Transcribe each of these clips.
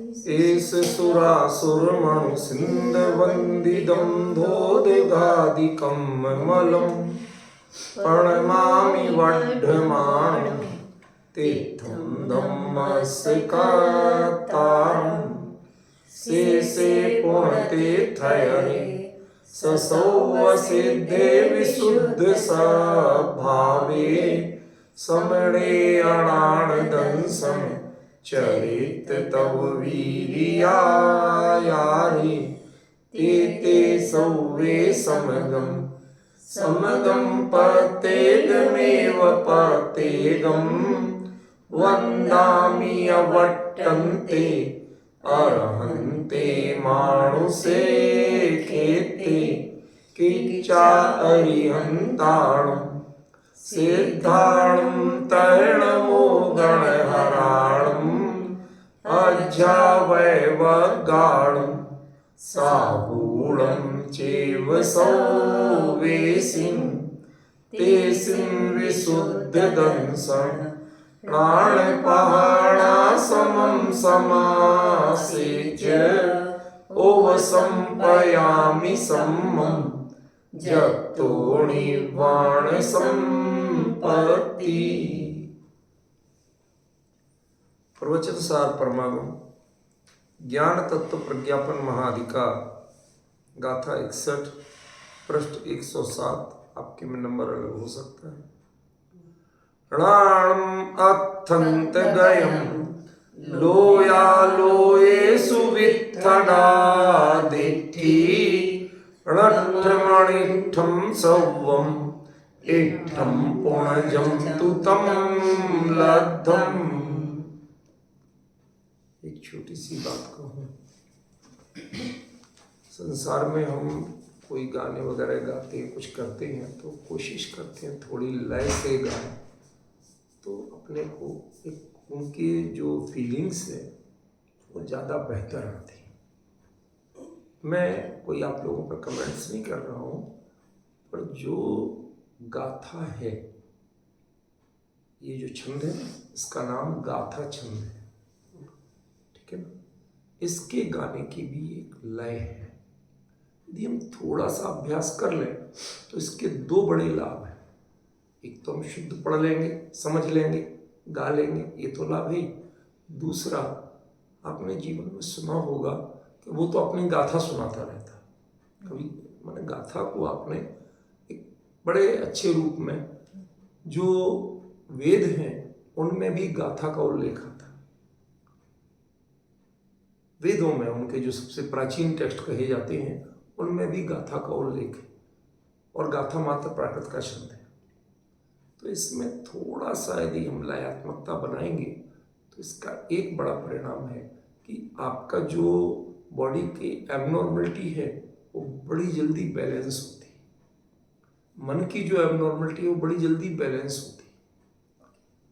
एष सुरासुरमणु सिन्धवन्दितं धोदगादिकं मलम् प्रणमामि वढ्ढमाणं तीर्थं धम्मस्कतारम् शेषे पुण्यतीर्थये ससौवसिद्धे विशुद्धस्वभावे समणे अणानदंसं चरित तव वीर्यायारि ते सौवे समगं पतेगमेव पतेगं वन्दामि अवट्टन्ते अर्हन्ते मानुषे खेते किच्चा अरिहन्ताणं सिद्धाणं तरणमो गणहराणम् अज्जावैवगाणं साहूलं चैव सौवेशिं तेसिं विशुद्धदंसं प्राणपहाणासमं समासेच्य ओवसंपयामि सम्मं जप्तो निर्वाणसम्पत्ति। प्रवचन सार परमागम ज्ञान तत्व प्रज्ञापन महाधिकार गाथा 61 पृष्ठ 107। आपके में नंबर अलग हो सकता है। णाणम अथंत गयम लोया लोये सुवित्थडादिठी णट्ठमणिठ्ठं सौवम इठ्ठं पुणजं तुतं लद्धम्। एक छोटी सी बात कहूँ, संसार में हम कोई गाने वगैरह गाते हैं, कुछ करते हैं तो कोशिश करते हैं थोड़ी लय से गाएं तो अपने को एक उनके जो फीलिंग्स है वो ज़्यादा बेहतर आती है। मैं कोई आप लोगों पर कमेंट्स नहीं कर रहा हूँ, पर जो गाथा है, ये जो छंद है इसका नाम गाथा छंद है, ठीक है ना। इसके गाने की भी एक लय है। यदि हम थोड़ा सा अभ्यास कर लें तो इसके दो बड़े लाभ हैं। एक तो हम शुद्ध पढ़ लेंगे, समझ लेंगे, गा लेंगे, ये तो लाभ है। दूसरा, आपने जीवन में सुना होगा कि वो तो अपनी गाथा सुनाता रहता है। कभी मैंने गाथा को आपने एक बड़े अच्छे रूप में, जो वेद हैं उनमें भी गाथा का उल्लेख आता है। वेदों में उनके जो सबसे प्राचीन टेक्स्ट कहे जाते हैं उनमें भी गाथा का उल्लेख है, और गाथा मात्र प्राकृत का शब्द है। तो इसमें थोड़ा सा यदि हम लयात्मकता बनाएंगे तो इसका एक बड़ा परिणाम है कि आपका जो बॉडी की एबनॉर्मलिटी है वो बड़ी जल्दी बैलेंस होती है। मन की जो एबनॉर्मलिटी है वो बड़ी जल्दी बैलेंस होती है।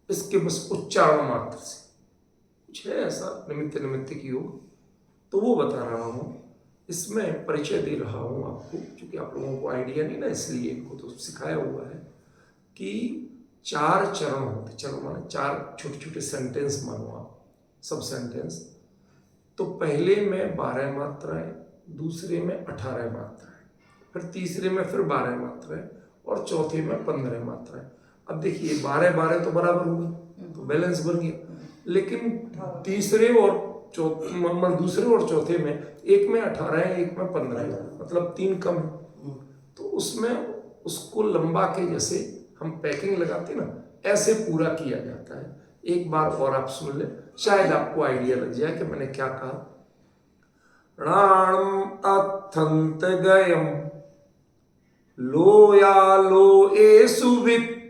इसके बस उच्चारण मात्र से कुछ है ऐसा निमित्त की योग, तो वो बता रहा हूँ। इसमें परिचय दे रहा हूँ आपको, क्योंकि आप लोगों को आइडिया नहीं ना, इसलिए इनको तो सिखाया हुआ है कि 4 चरण होते। चलो माने 4 छोटे छोटे सेंटेंस मानो आप, सब सेंटेंस। तो पहले में 12 मात्राएं, दूसरे में 18 मात्राएं, फिर तीसरे में फिर 12 मात्राएं, और चौथे में 15 मात्राएं। अब देखिए 12-12 तो बराबर हो गई, तो बैलेंस बन गया। लेकिन तीसरे और दूसरे और चौथे में, एक में 18 है, एक में 15 है, मतलब 3 कम है। तो उसमें उसको लंबा के जैसे हम पैकिंग लगाते ना, ऐसे पूरा किया जाता है। एक बार और आप सुन ले, शायद आपको आइडिया लग जाए कि मैंने क्या कहा। णाणम अथंत गयम लोया लोए सुवित्थडादिठी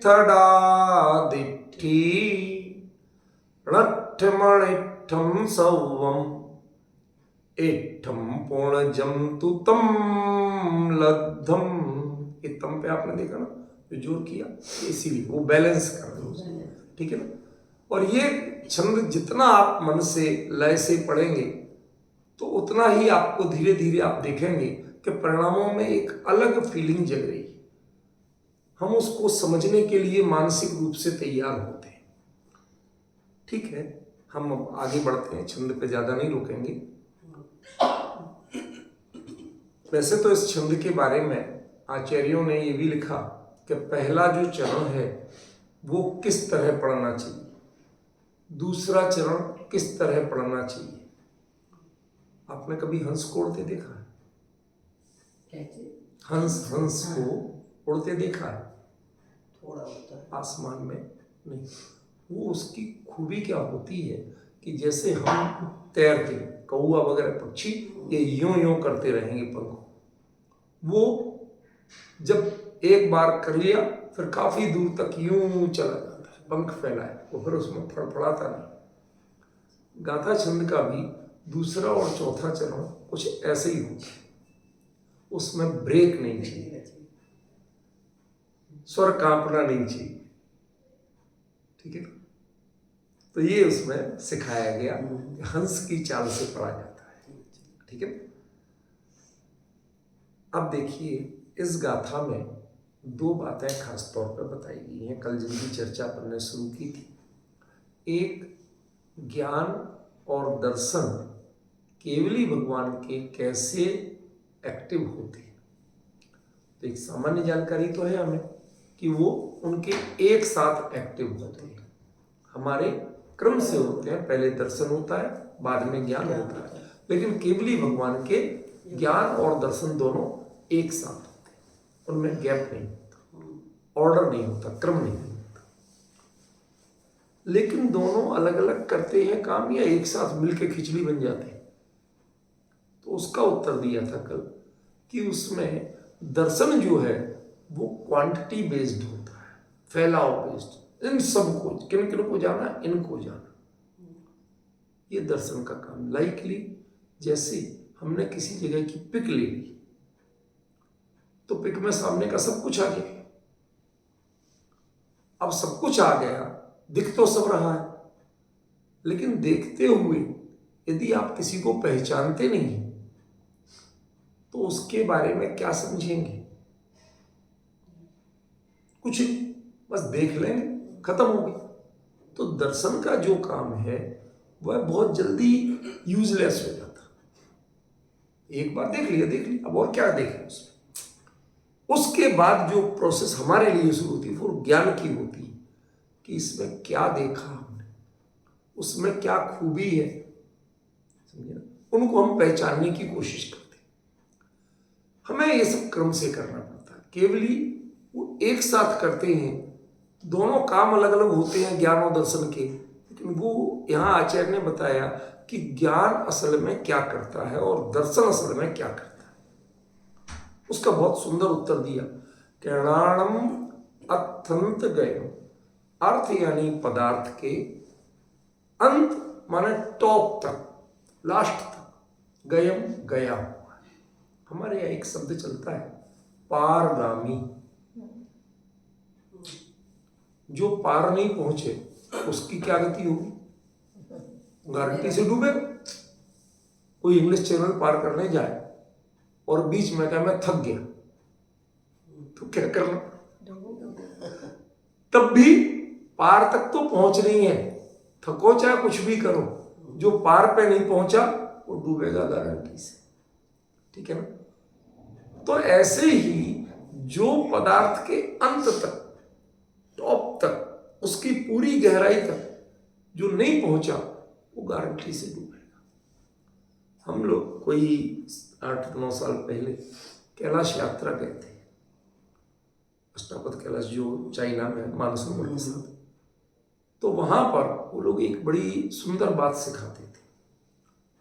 णट्ठमणिठ्ठं सौवम इठ्ठं पुणजं तुतं लद्धम। ये तम पे आपने देखा ना, जो जोर किया, इसीलिए वो बैलेंस कर दो, ठीक है ना। और ये छंद जितना आप मन से लय से पढ़ेंगे तो उतना ही आपको धीरे धीरे आप देखेंगे कि परिणामों में एक अलग फीलिंग जग रही है। हम उसको समझने के लिए मानसिक रूप से तैयार होते हैं, ठीक है। हम अब आगे बढ़ते हैं, छंद पे ज़्यादा नहीं रुकेंगे। वैसे तो इस छंद के बारे में आचार्यों ने ये भी लिखा कि पहला जो चरण है वो किस तरह पढ़ना चाहिए, दूसरा चरण किस तरह पढ़ना चाहिए। आपने कभी हंस को उड़ते देखा है? हंस को उड़ते देखा है? थोड़ा होता है आसमान में नहीं। वो उसकी खूबी क्या होती है कि जैसे हम तैरते, कौवा वगैरह पक्षी ये यूं यूं करते रहेंगे पंखों, वो जब एक बार कर लिया फिर काफी दूर तक यूं चला जाता है, पंख फैलाए, वो फिर उसमें फड़फड़ाता नहीं। गाथा छंद का भी दूसरा और चौथा चरण कुछ ऐसे ही होता है, उसमें ब्रेक नहीं चाहिए, स्वर कांपना नहीं चाहिए, ठीक है। तो ये उसमें सिखाया गया, हंस की चाल से पढ़ा जाता है, ठीक है। अब देखिए इस गाथा में दो बातें खास तौर पर बताई गई हैं, कल जिनकी चर्चा अपन ने शुरू की थी। एक, ज्ञान और दर्शन केवली भगवान के कैसे एक्टिव होते हैं। तो एक सामान्य जानकारी तो है हमें कि वो उनके एक साथ एक्टिव होते हैं, हमारे क्रम से होते हैं, पहले दर्शन होता है बाद में ज्ञान होता है, लेकिन केवली भगवान के ज्ञान और दर्शन दोनों एक साथ होते हैं, उनमें गैप नहीं होता, ऑर्डर नहीं होता, क्रम नहीं होता। लेकिन दोनों अलग अलग करते हैं काम या एक साथ मिलके खिचड़ी बन जाते हैं। तो उसका उत्तर दिया था कल कि उसमें दर्शन जो है वो क्वांटिटी बेस्ड होता है, फैलाव बेस्ड, इन सबको, किन किन को जाना, इनको जाना, ये दर्शन का काम। लाइकली जैसे हमने किसी जगह की पिक ले ली तो पिक में सामने का सब कुछ आ गया। अब सब कुछ आ गया, दिख तो सब रहा है, लेकिन देखते हुए यदि आप किसी को पहचानते नहीं तो उसके बारे में क्या समझेंगे? कुछ नहीं, बस देख लेंगे, खत्म हो गया। तो दर्शन का जो काम है वह बहुत जल्दी यूजलेस हो जाता। एक बार देख लिया, अब और क्या देखें उसमें। उसके बाद जो प्रोसेस हमारे लिए शुरू होती है वो ज्ञान की होती है कि इसमें क्या देखा हमने, उसमें क्या खूबी है, समझे ना। उनको हम पहचानने की कोशिश करते हैं। हमें ये सब क्रम से करना पड़ता है। केवली वो एक साथ करते हैं, दोनों काम अलग अलग होते हैं ज्ञान और दर्शन के, लेकिन वो यहाँ आचार्य ने बताया कि ज्ञान असल में क्या करता है और दर्शन असल में क्या करता है। उसका बहुत सुंदर उत्तर दिया। कैणाणम अत्यंत गए, अर्थ यानी पदार्थ के, अंत माने टॉप तक, लास्ट तक, गयम गया हुआ। हमारे यहाँ एक शब्द चलता है पारगामी, जो पार नहीं पहुंचे उसकी क्या गति होगी? गारंटी से डूबेगा। कोई इंग्लिश चैनल पार करने जाए और बीच में कहा मैं थक गया, तो क्या करना? तब भी पार तक तो पहुंच नहीं है, थको चाहे कुछ भी करो, जो पार पे नहीं पहुंचा वो डूबेगा गारंटी से, ठीक है ना। तो ऐसे ही जो पदार्थ के अंत तक, टॉप तक, उसकी पूरी गहराई तक जो नहीं पहुंचा वो गारंटी से डूबेगा। हम लोग कोई 8-9 साल पहले कैलाश यात्रा गए थे, अष्टापद कैलाश जो चाइना में मानसरोवर के साथ। तो वहां पर वो लोग एक बड़ी सुंदर बात सिखाते थे,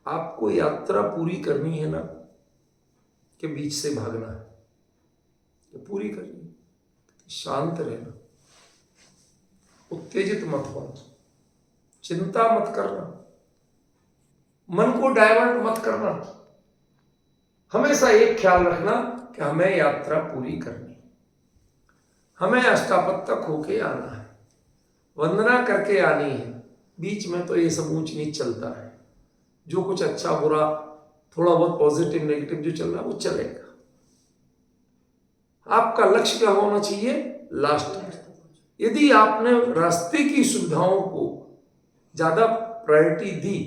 आपको यात्रा पूरी करनी है ना कि बीच से भागना है, तो पूरी करनी, शांत रहना, उत्तेजित मत होना, चिंता मत करना, मन को डाइवर्ट मत करना, हमेशा एक ख्याल रखना कि हमें यात्रा पूरी करनी, हमें अष्टापद तक होके आना है, वंदना करके आनी है। बीच में तो ये सब ऊंच नीच चलता है, जो कुछ अच्छा बुरा थोड़ा बहुत पॉजिटिव नेगेटिव जो चल रहा है वो चलेगा। आपका लक्ष्य क्या होना चाहिए? लास्ट। यदि आपने रास्ते की सुविधाओं को ज्यादा प्रायोरिटी दी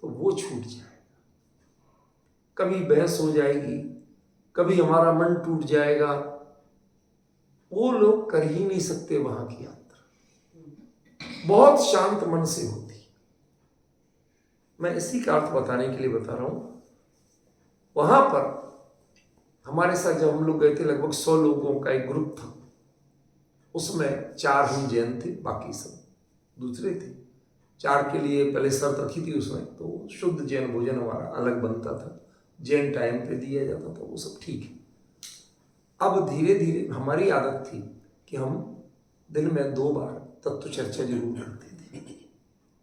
तो वो छूट जाएगा। कभी बहस हो जाएगी, कभी हमारा मन टूट जाएगा। वो लोग कर ही नहीं सकते वहां की यात्रा। बहुत शांत मन से होती है। मैं इसी का अर्थ बताने के लिए बता रहा हूं। वहां पर हमारे साथ जब हम लोग गए थे, लगभग 100 लोगों का एक ग्रुप था। उसमें 4 हम जैन थे, बाकी सब दूसरे थे। 4 के लिए पहले शर्त रखी थी उसमें, तो शुद्ध जैन भोजन हमारा अलग बनता था, जैन टाइम पे दिया जाता था, वो सब ठीक है। अब धीरे धीरे हमारी आदत थी कि हम दिन में 2 बार तत्व चर्चा जरूर करते थे।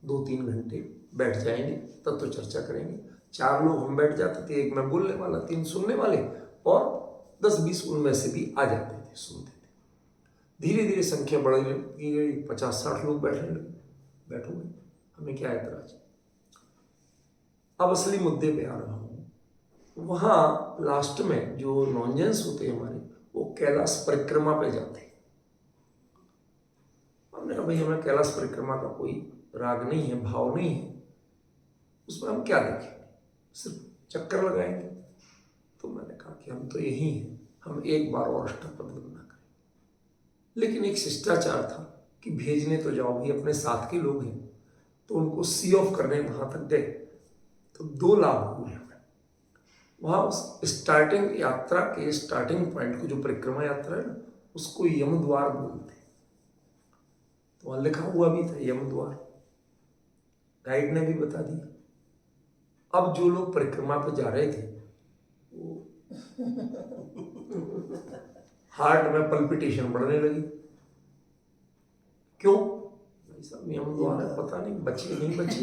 2-3 घंटे बैठ जाएंगे, तत्व चर्चा करेंगे। 4 लोग हम बैठ जाते थे, 1 मैं बोलने वाला, 3 सुनने वाले, और 10-20 उनमें से भी आ जाते थे, सुनते थे। धीरे धीरे संख्या बढ़ने लगी, 50-60 लोग बैठने लगे। बैठोगे, हमें क्या ऐतराज। अब असली मुद्दे पे आ रहा हूँ। वहाँ लास्ट में जो नॉनजेंस होते हैं हमारे, वो कैलाश परिक्रमा पे जाते हैं। हमने कहा भाई हमें कैलाश परिक्रमा का कोई राग नहीं है, भाव नहीं है, उसमें हम क्या देखेंगे, सिर्फ चक्कर लगाएंगे। तो मैंने कहा कि हम तो यही हैं, हम 1 बार और अष्टपद वंदना करें। लेकिन एक शिष्टाचार था कि भेजने तो जाओ भाई, अपने साथ के लोग हैं, तो उनको सी ऑफ करने वहां तक गए। तो 2 लाभ हुए हमें वहां। स्टार्टिंग यात्रा के स्टार्टिंग पॉइंट को, जो परिक्रमा यात्रा है ना, उसको यम द्वार बोलते हैं। तो वहां लिखा हुआ भी था यम द्वार, गाइड ने भी बता दिया। अब जो लोग परिक्रमा पे जा रहे थे, वो हार्ट में पल्पिटेशन बढ़ने लगी। क्यों? भाई साहब यम द्वार है, पता नहीं बचे नहीं बचे।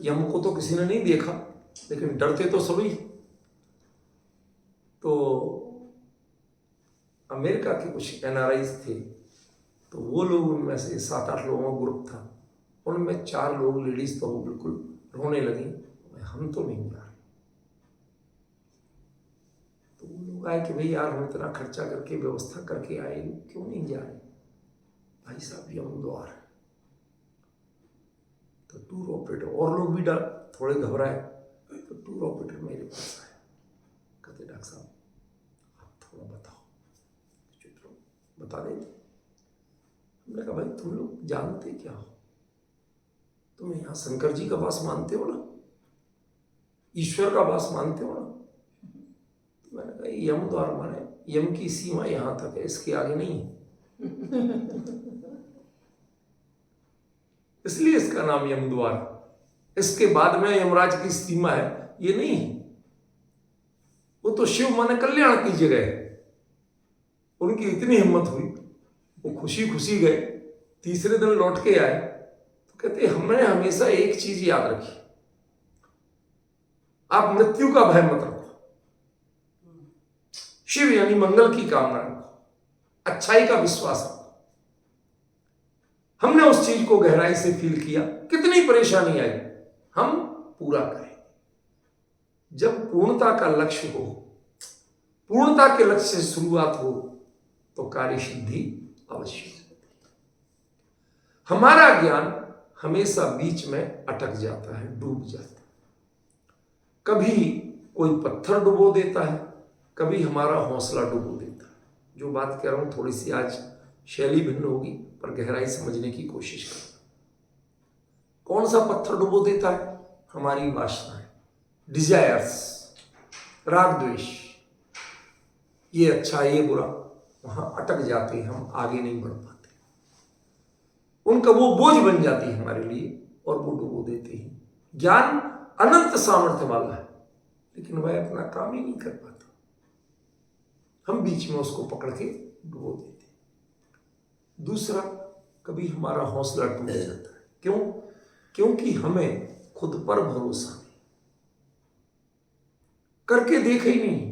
यम को तो किसी ने नहीं देखा, लेकिन डरते तो सभी। तो अमेरिका के कुछ एनआरआईज थे, तो वो लोग, उनमें से 7-8 लोगों का ग्रुप था, उनमें 4 लोग लेडीज तो वो बिल्कुल रोने लगी, हम तो नहीं जा रहे। तो वो लोग आए कि भाई यार हम इतना खर्चा करके व्यवस्था करके आए, क्यों नहीं जा रहे। भाई साहब यम द्वार है। तो टूर ऑपरेटर और लोग भी थोड़े घबराए। तो टूर ऑपरेटर मेरे पास आया, कहते डॉक्टर साहब आप थोड़ा बताओ, बता देते। हमने कहा भाई तुम लोग जानते क्या हो, तुम यहाँ शंकर जी का वास मानते हो ना, ईश्वर का वास मानते हो ना। तो मैंने कहा यम द्वार माने यम की सीमा यहाँ तक है, इसके आगे नहीं है। इसलिए इसका नाम यम द्वार। इसके बाद में यमराज की सीमा है, ये नहीं है। वो तो शिव माने कल्याण की जगह है। उनकी इतनी हिम्मत हुई, वो खुशी खुशी गए। तीसरे दिन लौट के आए तो कहते हमने हमेशा एक चीज याद रखी, आप मृत्यु का भय मत रखो, शिव यानी मंगल की कामना रखो, अच्छाई का विश्वास रखो। हमने उस चीज को गहराई से फील किया, कितनी परेशानी आई हम पूरा करेंगे। जब पूर्णता का लक्ष्य हो, पूर्णता के लक्ष्य से शुरुआत हो, तो कार्य सिद्धि अवश्य होती है। हमारा ज्ञान हमेशा बीच में अटक जाता है, डूब जाता है। कभी कोई पत्थर डुबो देता है, कभी हमारा हौसला डुबो देता है। जो बात कह रहा हूं थोड़ी सी आज शैली भिन्न होगी, पर गहराई समझने की कोशिश करें। कौन सा पत्थर डुबो देता है? हमारी वासनाएं, डिजायर्स, राग द्वेष, ये अच्छा ये बुरा, वहां अटक जाते हैं, हम आगे नहीं बढ़ पाते। उनका वो बोझ बन जाती है हमारे लिए और वो डुबो देते हैं। ज्ञान अनंत सामर्थ्य वाला है, लेकिन वह अपना काम ही नहीं कर पाता। हम बीच में उसको पकड़ के डुबो देते हैं। दूसरा, कभी हमारा हौसला टूट जाता है। क्यों? क्योंकि हमें खुद पर भरोसा नहीं, करके देखे ही नहीं।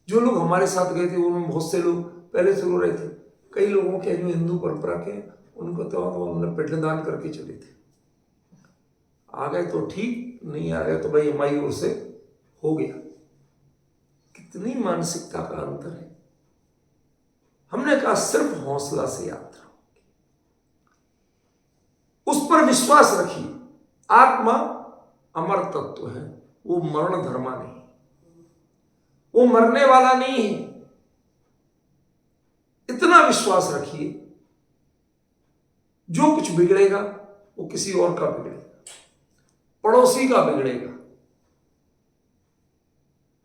जो लोग हमारे साथ गए थे उनमें बहुत से लोग पहले से रो रहे थे। कई लोगों के जो हिंदू परंपरा के, उनको तो उन्होंने पिंडदान करके चले थे। आ गए तो ठीक, नहीं आ गए तो भाई हमारी ओर से हो गया। कितनी मानसिकता का अंतर है। हमने कहा सिर्फ हौसला से यात्रा होगी। पर विश्वास रखिए, आत्मा अमर तत्व है, वो मरण धर्मा नहीं, वो मरने वाला नहीं है। इतना विश्वास रखिए, जो कुछ बिगड़ेगा वो किसी और का बिगड़ेगा, पड़ोसी का बिगड़ेगा।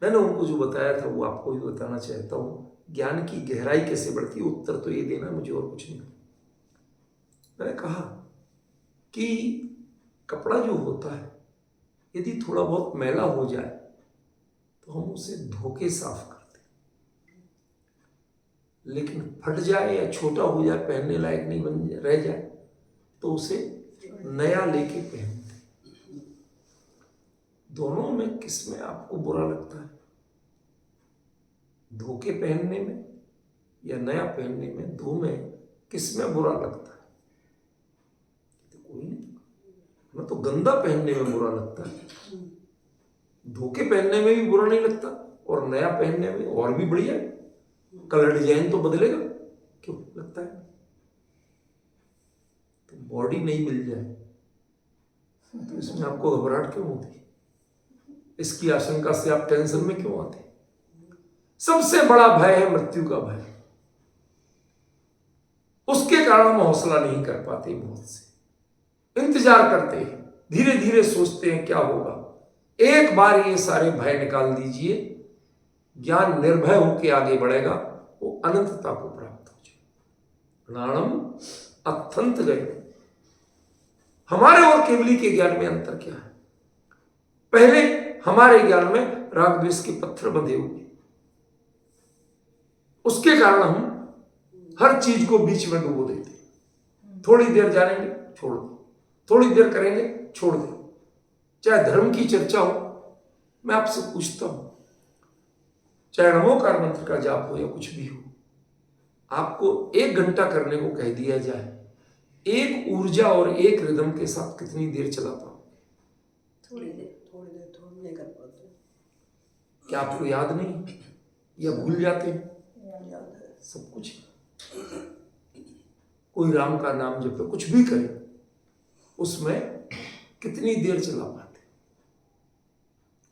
मैंने उनको जो बताया था वो आपको भी बताना चाहता हूं। ज्ञान की गहराई कैसे बढ़ती है, उत्तर तो ये देना मुझे, और कुछ नहीं। मैंने कहा कि कपड़ा जो होता है यदि थोड़ा बहुत मैला हो जाए तो हम उसे धो के साफ करते, लेकिन फट जाए या छोटा हो जाए, पहनने लायक नहीं बन रह जाए, तो उसे नया लेके पहनते। दोनों में किस में आपको बुरा लगता है, धो के पहनने में या नया पहनने में? दो में किस में बुरा लगता है? तो कोई नहीं, मैं तो गंदा पहनने में बुरा लगता है, धोखे पहनने में भी बुरा नहीं लगता, और नया पहनने में और भी बढ़िया है, कलर डिजाइन तो बदलेगा, क्यों लगता है? तो बॉडी नहीं मिल जाए तो इसमें आपको घबराहट क्यों होती है? इसकी आशंका से आप टेंशन में क्यों आते? सबसे बड़ा भय है मृत्यु का भय, उसके कारण हम हौसला नहीं कर पाते, बहुत से इंतजार करते हैं, धीरे धीरे सोचते हैं क्या होगा। एक बार ये सारे भय निकाल दीजिए, ज्ञान निर्भय होकर आगे बढ़ेगा, वो अनंतता को प्राप्त हो जाए। प्राणम अत्यंत गए। हमारे और केवली के ज्ञान में अंतर क्या है? पहले हमारे ज्ञान में राग द्वेष के पत्थर बंधे हुए, उसके कारण हम हर चीज को बीच में डुबो देते। थोड़ी देर जानेंगे छोड़ दो, थोड़ी देर करेंगे छोड़ दो। चाहे धर्म की चर्चा हो, मैं आपसे पूछता हूं, चाहे नमोकार मंत्र का जाप हो या कुछ भी हो, आपको 1 घंटा करने को कह दिया जाए, एक ऊर्जा और एक रिदम के साथ कितनी देर चला पाओगे? थोड़ी देर तो हम नहीं कर पाते। क्या आपको याद नहीं या भूल जाते हैं? याद है सब कुछ। कोई राम का नाम जपे, कुछ भी करे, उसमें कितनी देर चला पाते?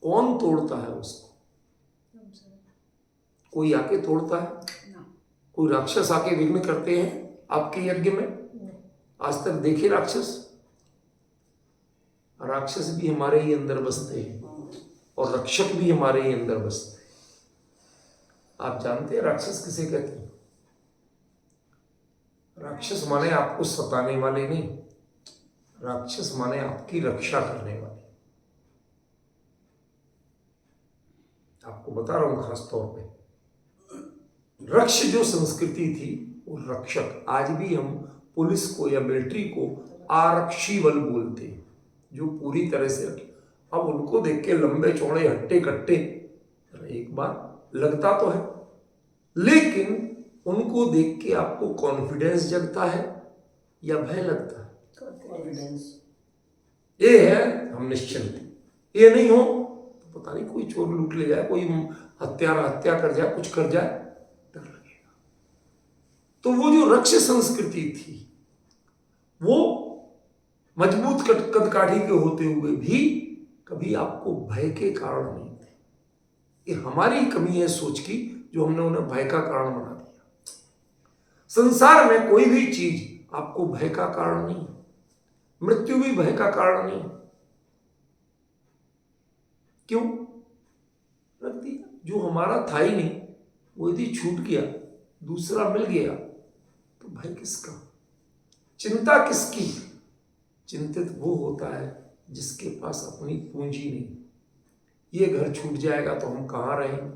कौन तोड़ता है उसको? कोई आके तोड़ता है? कोई राक्षस आके विघ्न करते हैं आपके यज्ञ में? आज तक देखे राक्षस? राक्षस भी हमारे ही अंदर बसते हैं और रक्षक भी हमारे ही अंदर बसते हैं। आप जानते हैं राक्षस किसे कहते हैं? राक्षस माने आपको सताने वाले नहीं, राक्षस माने आपकी रक्षा करने वाले। आपको बता रहा हूं खास तौर पे, रक्ष जो संस्कृति थी वो रक्षक। आज भी हम पुलिस को या मिलिट्री को आरक्षी बल बोलते हैं, जो पूरी तरह से रखे। अब उनको देख के लंबे चौड़े हट्टे कट्टे एक बार लगता तो है, लेकिन उनको देख के आपको कॉन्फिडेंस जगता है या भय लगता है? कॉन्फिडेंस। ये है हम निश्चिंत। ये नहीं हो तो पता नहीं कोई चोर लूट ले जाए, कोई हत्या कर जाए, कुछ कर जाए, डर लगेगा। तो वो जो रक्ष संस्कृति थी, वो मजबूत कद काठी के होते हुए भी कभी आपको भय के कारण नहीं थे। ये हमारी कमी है सोच की, जो हमने उन्हें भय का कारण बना दिया। संसार में कोई भी चीज आपको भय का कारण नहीं है, मृत्यु भी भय का कारण नहीं है। क्यों रख दिया? जो हमारा था ही नहीं, वो यदि छूट गया, दूसरा मिल गया, तो भय किसका, चिंता किसकी? चिंतित वो होता है जिसके पास अपनी पूंजी नहीं। ये घर छूट जाएगा तो हम कहां रहेंगे?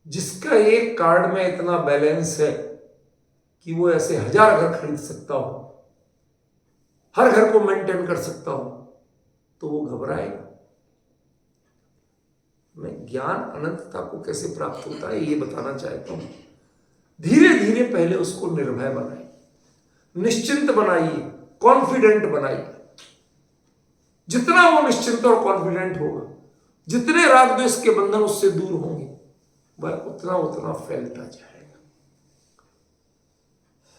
जिसका एक कार्ड में इतना बैलेंस है कि वो ऐसे 1000 घर खरीद सकता हो, हर घर को मेंटेन कर सकता हो, तो वो घबराएगा। मैं ज्ञान अनंतता को कैसे प्राप्त होता है ये बताना चाहता हूं। धीरे धीरे पहले उसको निर्भय बनाइए, निश्चिंत बनाइए, कॉन्फिडेंट बनाइए। जितना वो निश्चिंत और कॉन्फिडेंट होगा, जितने राग द्वेष के बंधन उससे दूर होंगे, वह उतना उतना फैलता जाएगा।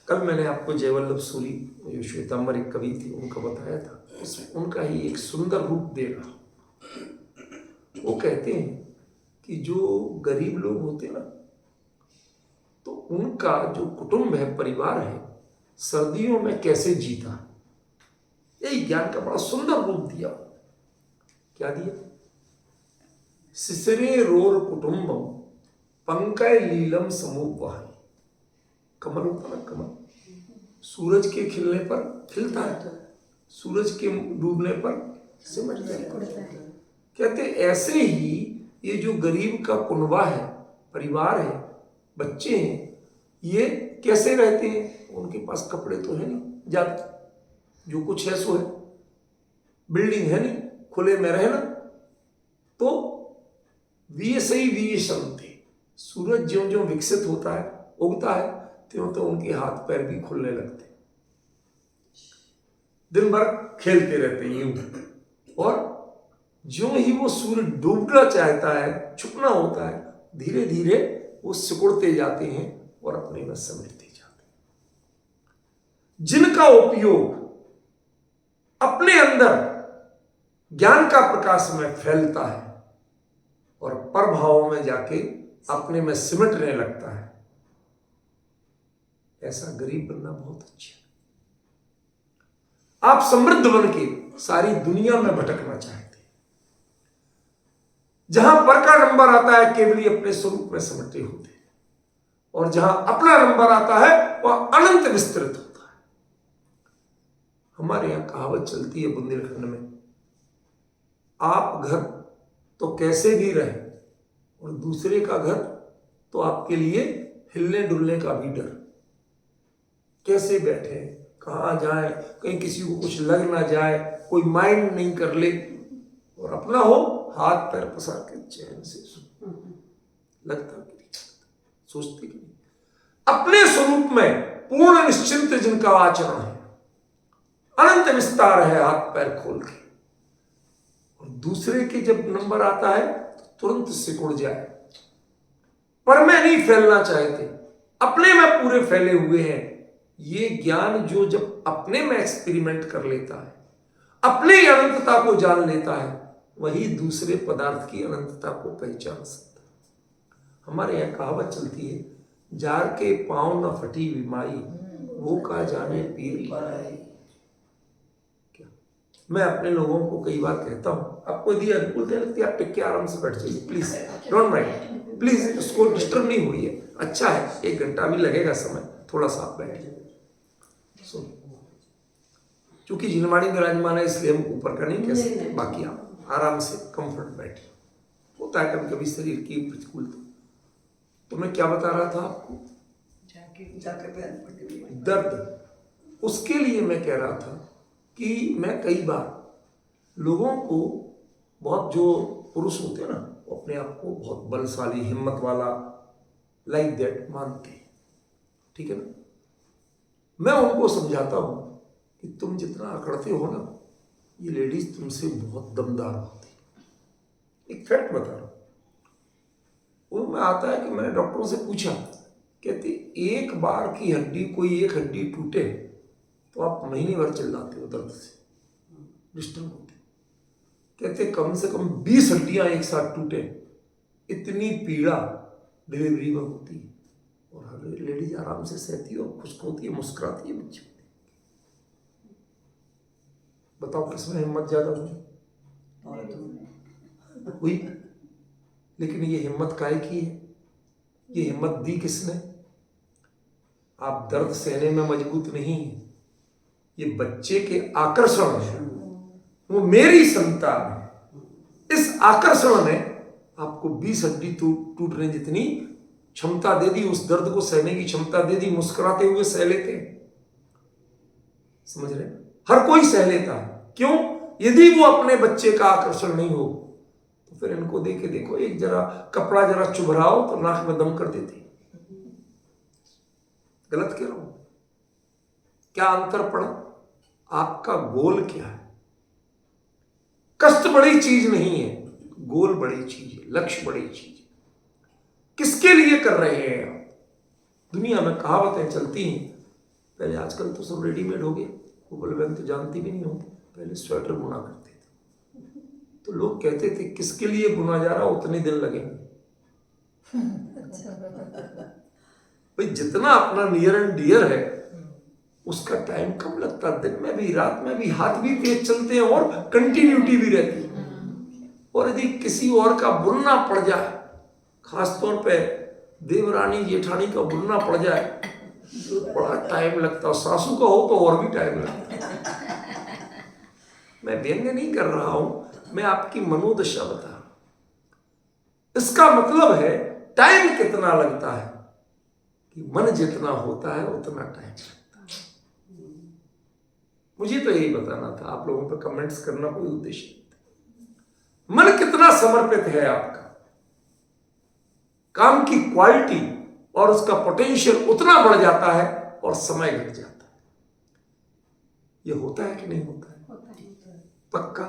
कल मैंने आपको जयवल्लभ सूरी जो श्वेतांबर एक कवि थी उनका बताया था, उनका ही एक सुंदर रूप दे रहा। वो कहते हैं कि जो गरीब लोग होते हैं ना, तो उनका जो कुटुंब है, परिवार है, सर्दियों में कैसे जीता, यही ज्ञान का बड़ा सुंदर रूप दिया। क्या दिया? सिसरे रोर कुटुंबम पंकय लीलम समूपवाहि। कमल होता ना, कमल सूरज के खिलने पर खिलता है, सूरज के डूबने पर सिमट जाता है। कहते ऐसे ही ये जो गरीब का कुनबा है, परिवार है, बच्चे हैं, ये कैसे रहते हैं? उनके पास कपड़े तो है नहीं ज्यादा, जो कुछ है सो है, बिल्डिंग है नहीं, खुले में रहना, तो वीयसई वीयसंते, सूरज ज्यों ज्यों विकसित होता है, उगता है, त्यों तो उनके हाथ पैर भी खुलने लगते, दिन भर खेलते रहते यूं, और ज्यों ही वो सूर्य डूबना चाहता है, छुपना होता है, धीरे धीरे वो सिकुड़ते जाते हैं और अपने में समेटते जाते हैं। जिनका उपयोग अपने अंदर ज्ञान का प्रकाश में फैलता है और परभावों में जाके अपने में सिमटने लगता है, ऐसा गरीब बनना बहुत अच्छा है। आप समृद्ध बन के सारी दुनिया में भटकना चाहते हैं, जहां पर का नंबर आता है केवल ही अपने स्वरूप में समटे होते हैं, और जहां अपना नंबर आता है वह अनंत विस्तृत होता है। हमारे यहां कहावत चलती है बुंदेलखंड में, आप घर तो कैसे भी रहे और दूसरे का घर तो आपके लिए हिलने डुलने का भी डर। कैसे बैठे, कहाँ जाए, कहीं किसी को कुछ लग ना जाए, कोई माइंड नहीं कर ले, और अपना हो हाथ पैर पसार के चैन से लगता कि सोचते कि अपने स्वरूप में पूर्ण निश्चिंत जिनका आचरण है, अनंत विस्तार है हाथ पैर खोल के, और दूसरे के जब नंबर आता है तो तुरंत सिकुड़ जाए। पर मैं नहीं फैलना चाहते, अपने में पूरे फैले हुए हैं। ये ज्ञान जो जब अपने में एक्सपेरिमेंट कर लेता है, अपने अनंतता को जान लेता है, वही दूसरे पदार्थ की अनंतता को पहचान सकता है। हमारे यहाँ कहावत चलती है, जार के पांव न फटी बीमारी, वो का जाने पीर पराई। क्या मैं अपने लोगों को कई बार कहता हूं, आपको यदि अनुकूल लगती है आप टिक के आराम से बैठ जाइए, प्लीज डोंट माइंड, प्लीज उसको डिस्टर्ब नहीं होइए, अच्छा है, 1 घंटा भी लगेगा समय, थोड़ा सा आप बैठ जाइए। चूंकि जिनवाणी विराजमान है इसलिए हम ऊपर का नहीं कह सकते, बाकी आप आराम से कंफर्ट बैठिए। होता है कभी कभी शरीर की प्रतिकूलता। तो मैं क्या बता रहा था आपको, दर्द, उसके लिए मैं कह रहा था कि मैं कई बार लोगों को, बहुत जो पुरुष होते हैं ना, वो अपने आप को बहुत बलशाली, हिम्मत वाला, लाइक दैट मानते हैं, ठीक है ना। मैं उनको समझाता हूं कि तुम जितना अकड़ते हो ना, ये लेडीज तुमसे बहुत दमदार होती है। एक फैक्ट बता रहा हूं, वो में आता है कि मैंने डॉक्टरों से पूछा, कहते एक बार की हड्डी, कोई एक हड्डी टूटे तो आप महीने भर चिल्लाते हो दर्द से, डिस्टर्ब होते। कहते कम से कम 20 हड्डियां एक साथ टूटे, इतनी पीड़ा डिलीवरी में होती है, और हर लेडीज आराम से सहती है और खुश होती है, मुस्कुराती है, बच्ची। बताओ किसमें हिम्मत ज्यादा हुई? लेकिन ये हिम्मत काहे की है? ये हिम्मत दी किसने? आप दर्द सहने में मजबूत नहीं है, ये बच्चे के आकर्षण है, वो मेरी संतान है। इस आकर्षण ने आपको 20 हड्डी टूटने जितनी क्षमता दे दी, उस दर्द को सहने की क्षमता दे दी। मुस्कुराते हुए सह लेते हैं, समझ रहे? हर कोई सह लेता है। क्यों? यदि वो अपने बच्चे का आकर्षण नहीं हो तो फिर इनको देखे देखो, एक जरा कपड़ा जरा चुभराओ तो नाक में दम कर देती। गलत कह रहा हूं? क्या अंतर पड़ा? आपका गोल क्या है? कष्ट बड़ी चीज नहीं है, गोल बड़ी चीज है, लक्ष्य बड़ी चीज है। किसके लिए कर रहे हैं आप? दुनिया में कहावतें चलती हैं पहले, आजकल तो सब रेडीमेड हो गया। वो बोले बहन तो जानती भी नहीं होगी, पहले स्वेटर बुना करते थे। तो लोग कहते थे किसके लिए बुना जा रहा, उतने दिन लगेंगे। भाई जितना अपना नियर एंड डियर है उसका टाइम कम लगता, दिन में भी रात में भी हाथ भी तेज चलते हैं और कंटिन्यूटी भी रहती है। और यदि किसी और का बुनना पड़ जाए, खासतौर पे देवरानी जेठानी का बुनना पड़ जाए तो बड़ा टाइम लगता है। सासू का हो तो और भी टाइम लगता है। मैं व्यंग्य नहीं कर रहा हूं, मैं आपकी मनोदशा बता रहा हूं। इसका मतलब है टाइम कितना लगता है कि मन जितना होता है उतना टाइम लगता है। मुझे तो यही बताना था, आप लोगों पे कमेंट्स करना कोई उद्देश्य नहीं था। मन कितना समर्पित है आपका, काम की क्वालिटी और उसका पोटेंशियल उतना बढ़ जाता है और समय घट जाता है। ये होता है कि नहीं होता है? पक्का।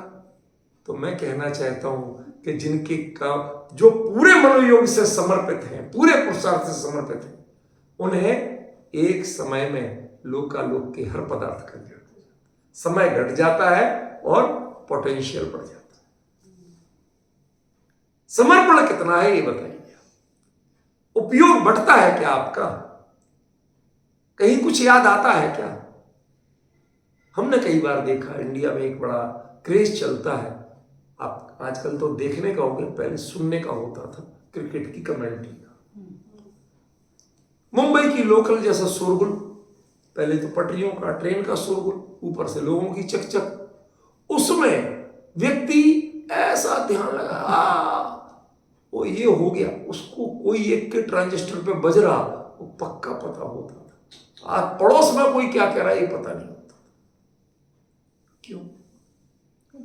तो मैं कहना चाहता हूं कि जिनके काम जो पूरे मनोयोग से समर्पित हैं, पूरे पुरुषार्थ से समर्पित हैं, उन्हें एक समय में लोकालोक के हर पदार्थ का ज्ञान हो जाता है, समय घट जाता है और पोटेंशियल बढ़ जाता है। समर्पण कितना है ये बताइए। उपयोग बढ़ता है क्या आपका? कहीं कुछ याद आता है क्या? हमने कई बार देखा, इंडिया में एक बड़ा क्रेज चलता है, आप आजकल तो देखने का हो गया, पहले सुनने का होता था, क्रिकेट की कमेंट्री का। मुंबई की लोकल जैसा शोरगुल, पहले तो पटरियों का, ट्रेन का शोरगुल, ऊपर से लोगों की चकचक, उसमें व्यक्ति ऐसा ध्यान लगा, वो ये हो गया, उसको कोई एक के ट्रांजिस्टर पे बज रहा, वो पक्का पता होता था। आज पड़ोस में कोई क्या कह रहा है ये पता नहीं होता। क्यों?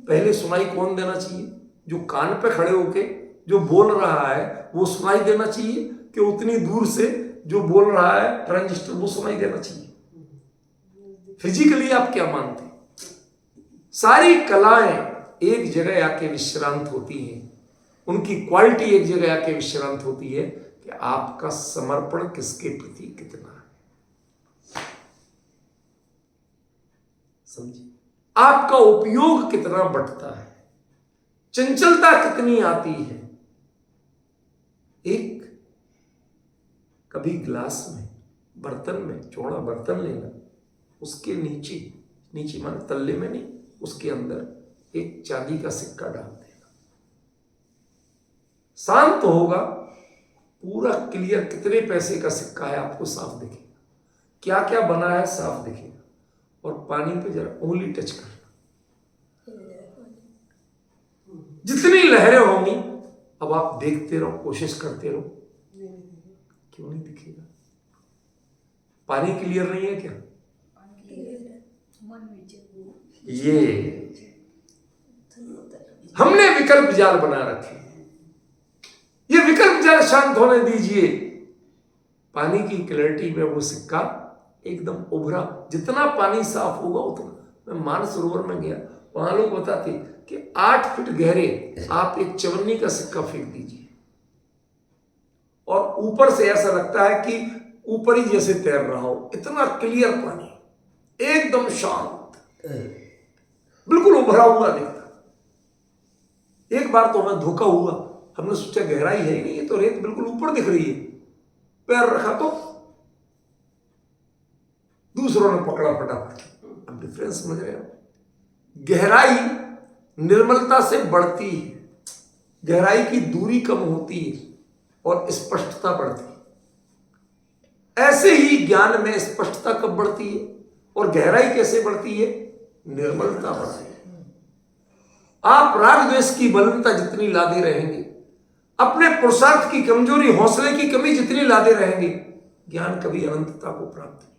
पहले सुनाई कौन देना चाहिए? जो कान पे खड़े होके जो बोल रहा है वो सुनाई देना चाहिए, कि उतनी दूर से जो बोल रहा है ट्रांजिस्टर वो सुनाई देना चाहिए? फिजिकली आप क्या मानते? सारी कलाएं एक जगह आके विश्रांत होती हैं, उनकी क्वालिटी एक जगह आके विश्रांत होती है कि आपका समर्पण किसके प्रति कितना है। समझिए, आपका उपयोग कितना बढ़ता है, चंचलता कितनी आती है। एक कभी ग्लास में, बर्तन में, चौड़ा बर्तन लेना, उसके नीचे, नीचे माने तल्ले में नहीं, उसके अंदर एक चांदी का सिक्का डाल देना, शांत होगा, पूरा क्लियर कितने पैसे का सिक्का है आपको साफ दिखेगा, क्या क्या बना है साफ दिखेगा। और पानी पे जरा उंगली टच करना, जितनी लहरें होंगी, अब आप देखते रहो, कोशिश करते रहो, क्यों नहीं दिखेगा? पानी क्लियर नहीं है क्या? ये हमने विकल्प जाल बना रखे, ये विकल्प जाल शांत होने दीजिए। पानी की क्लैरिटी में वो सिक्का एकदम उभरा, जितना पानी साफ होगा उतना। मैं मानसरोवर में गया, वहां लोग बताते कि 8 फीट गहरे आप एक चवन्नी का सिक्का फेंक दीजिए और ऊपर से ऐसा लगता है कि ऊपर ही जैसे तैर रहा हो, इतना क्लियर पानी, एकदम शांत, बिल्कुल उभरा हुआ दिखता। एक बार तो हमें धोखा हुआ, हमने सोचा गहराई है ही नहीं, ये तो रेत बिल्कुल ऊपर दिख रही है, पैर रखा तो दूसरों ने पकड़ा फटाफट। अब डिफरेंस समझ रहे हो? गहराई निर्मलता से बढ़ती है, गहराई की दूरी कम होती है और स्पष्टता बढ़ती है। ऐसे ही ज्ञान में स्पष्टता कब बढ़ती है और गहराई कैसे बढ़ती है? निर्मलता बढ़ती है। आप राग द्वेष की बलनता जितनी लादे रहेंगे, अपने पुरुषार्थ की कमजोरी, हौसले की कमी जितनी लादे रहेंगे, ज्ञान कभी अनंतता को प्राप्त नहीं।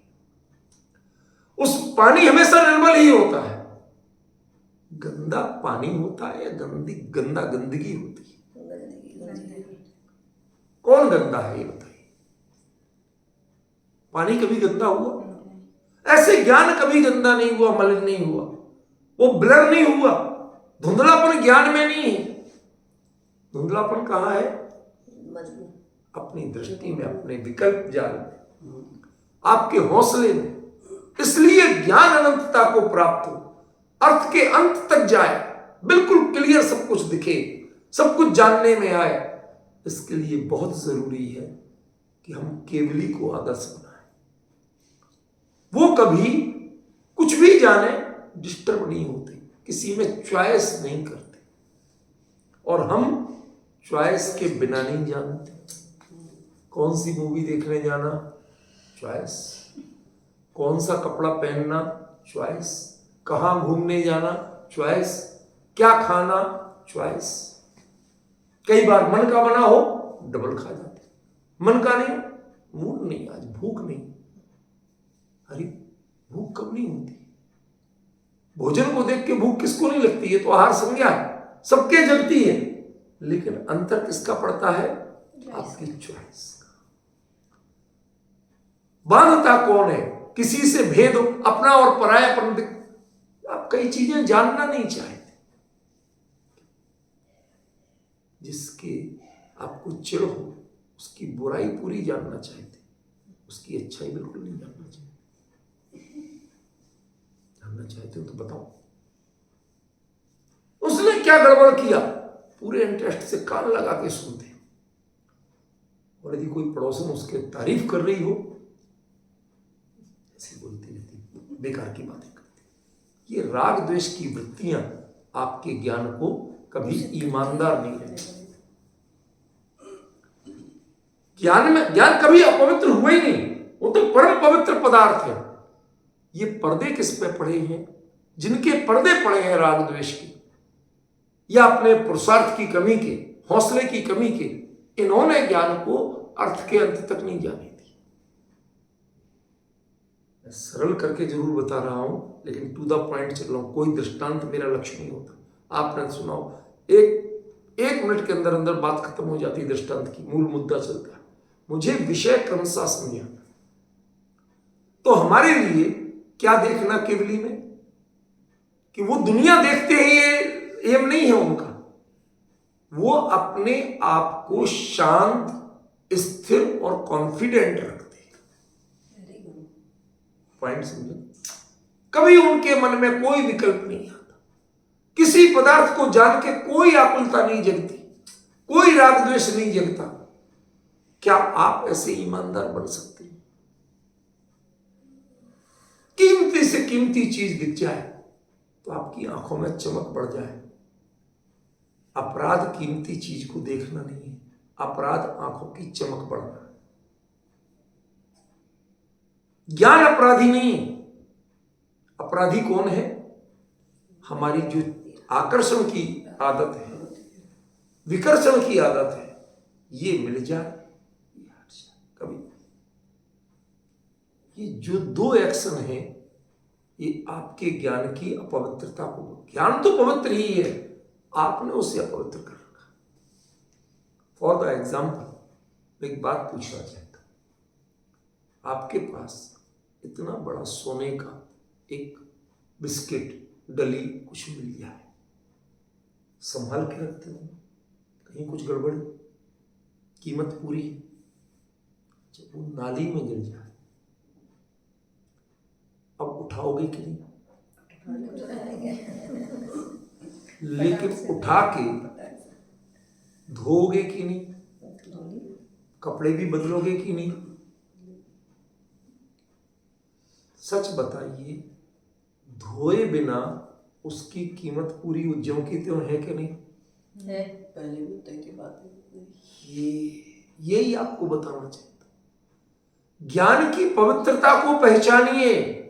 उस पानी हमेशा निर्मल ही होता है। गंदा पानी होता है या गंदगी होती है? कौन गंदा है ये बताइए? पानी कभी गंदा हुआ? ऐसे ज्ञान कभी गंदा नहीं हुआ, मलिन नहीं हुआ, वो ब्लर नहीं हुआ। धुंधलापन ज्ञान में नहीं है। धुंधलापन कहां है? अपनी दृष्टि में, अपने विकल्प जाल में, आपके हौसले में, इसलिए ज्ञान अनंतता को प्राप्त हो, अर्थ के अंत तक जाए, बिल्कुल क्लियर सब कुछ दिखे, सब कुछ जानने में आए। इसके लिए बहुत जरूरी है कि हम केवली को आदर्श बनाएं। वो कभी कुछ भी जाने, डिस्टर्ब नहीं होते, किसी में चॉइस नहीं करते, और हम चॉइस के बिना नहीं जानते। कौन सी मूवी देखने जाना, चॉइस। कौन सा कपड़ा पहनना, चॉइस। कहाँ घूमने जाना, चॉइस। क्या खाना, चॉइस। कई बार मन का बना हो डबल खा जाते, मन का नहीं, मूड नहीं, आज भूख नहीं। अरे भूख कब नहीं होती? भोजन को देख के भूख किसको नहीं लगती? है तो आहार संज्ञा है, सबके जगती है, लेकिन अंतर किसका पड़ता है? आपकी चॉइस। बांधता कौन है? किसी से भेद अपना और परायापन। आप कई चीजें जानना नहीं चाहते, जिसके आपको चिढ़ हो उसकी बुराई पूरी जानना चाहते, उसकी अच्छाई बिल्कुल नहीं जानना चाहते। जानना चाहते हो तो बताओ, उसने क्या गड़बड़ किया, पूरे इंटरेस्ट से कान लगा के सुनते। और यदि कोई पड़ोसन उसके तारीफ कर रही हो, ऐसी बोलती रहती, बेकार की बातें करती। ये राग द्वेष की वृत्तियां आपके ज्ञान को कभी ईमानदार नहीं रहती। ज्ञान कभी अपवित्र हुआ ही नहीं, वो तो परम पवित्र पदार्थ है। ये पर्दे किस पे पड़े हैं? जिनके पर्दे पड़े हैं राग द्वेष के, या अपने पुरुषार्थ की कमी के, हौसले की कमी के, इन्होंने ज्ञान को अर्थ के अंत तक नहीं जाने दी। मैं सरल करके जरूर बता रहा हूं, लेकिन टू द पॉइंट चल रहा हूं। कोई दृष्टांत मेरा लक्ष्य नहीं होता। आपने सुनाओ, एक मिनट के अंदर अंदर बात खत्म हो जाती है, दृष्टांत की मूल मुद्दा चलता है। मुझे विषय क्रमशः समझाना। तो हमारे लिए क्या देखना केवली में, कि वो दुनिया देखते ही एम नहीं है उनका, वो अपने आप को शांत, स्थिर और कॉन्फिडेंट रखते हैं। पॉइंट समझे? कभी उनके मन में कोई विकल्प नहीं आता, किसी पदार्थ को जान के कोई आकुलता नहीं जगती, कोई राग द्वेष नहीं जगता। क्या आप ऐसे ईमानदार बन सकते हैं? कीमती से कीमती चीज दिख जाए तो आपकी आंखों में चमक बढ़ जाए। अपराध कीमती चीज को देखना नहीं है, अपराध आंखों की चमक बढ़ना है। ज्ञान अपराधी नहीं है। अपराधी कौन है? हमारी जो आकर्षण की आदत है, विकर्षण की आदत है, ये मिल जाए, ये हट जाए। कभी ये जो दो एक्शन है, ये आपके ज्ञान की अपवित्रता को, ज्ञान तो पवित्र ही है, आपने उसे अपवित्र कर रखा। फॉर द एग्जाम्पल एक बात पूछना चाहता हूं। आपके पास इतना बड़ा सोने का एक बिस्किट, डली कुछ मिल जाए, संभाल के रखते हो? कहीं कुछ गड़बड़ी, कीमत पूरी। जब वो नाली में गिर जाए, अब उठाओगे कि नहीं? लेकिन उठा के धोओगे कि नहीं? कपड़े भी बदलोगे कि नहीं? सच बताइए, धोए बिना उसकी कीमत पूरी ज्यों की त्यों है कि नहीं? है, पहले भी तय की बात है। यही आपको बताना चाहता। ज्ञान की पवित्रता को पहचानिए।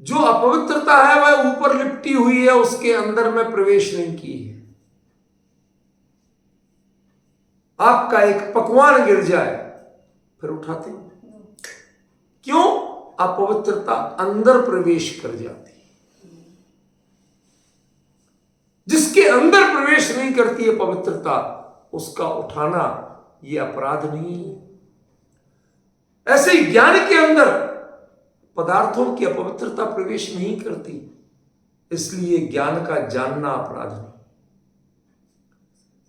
जो अपवित्रता है वह ऊपर लिपटी हुई है, उसके अंदर में प्रवेश नहीं की है। आपका एक पकवान गिर जाए, फिर उठाते हैं क्यों? अपवित्रता अंदर प्रवेश कर जाती है। जिसके अंदर प्रवेश नहीं करती है पवित्रता, उसका उठाना ये अपराध नहीं है। ऐसे ही ज्ञान के अंदर पदार्थों की अपवित्रता प्रवेश नहीं करती, इसलिए ज्ञान का जानना अपराध नहीं।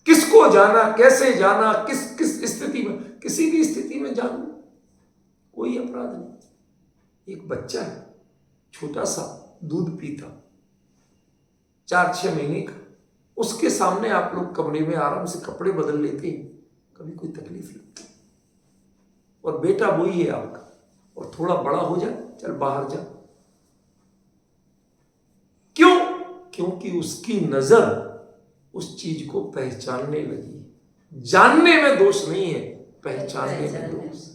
किसको जाना, कैसे जाना, किस किस स्थिति में, किसी भी स्थिति में जानना कोई अपराध नहीं। एक बच्चा है छोटा सा, दूध पीता, 4-6 महीने का, उसके सामने आप लोग कमरे में आराम से कपड़े बदल लेते हैं, कभी कोई तकलीफ लगती? और बेटा वही है आपका, और थोड़ा बड़ा हो जाए, चल बाहर जा। क्यों? क्योंकि उसकी नजर उस चीज को पहचानने लगी। जानने में दोष नहीं है, पहचानने में दोष।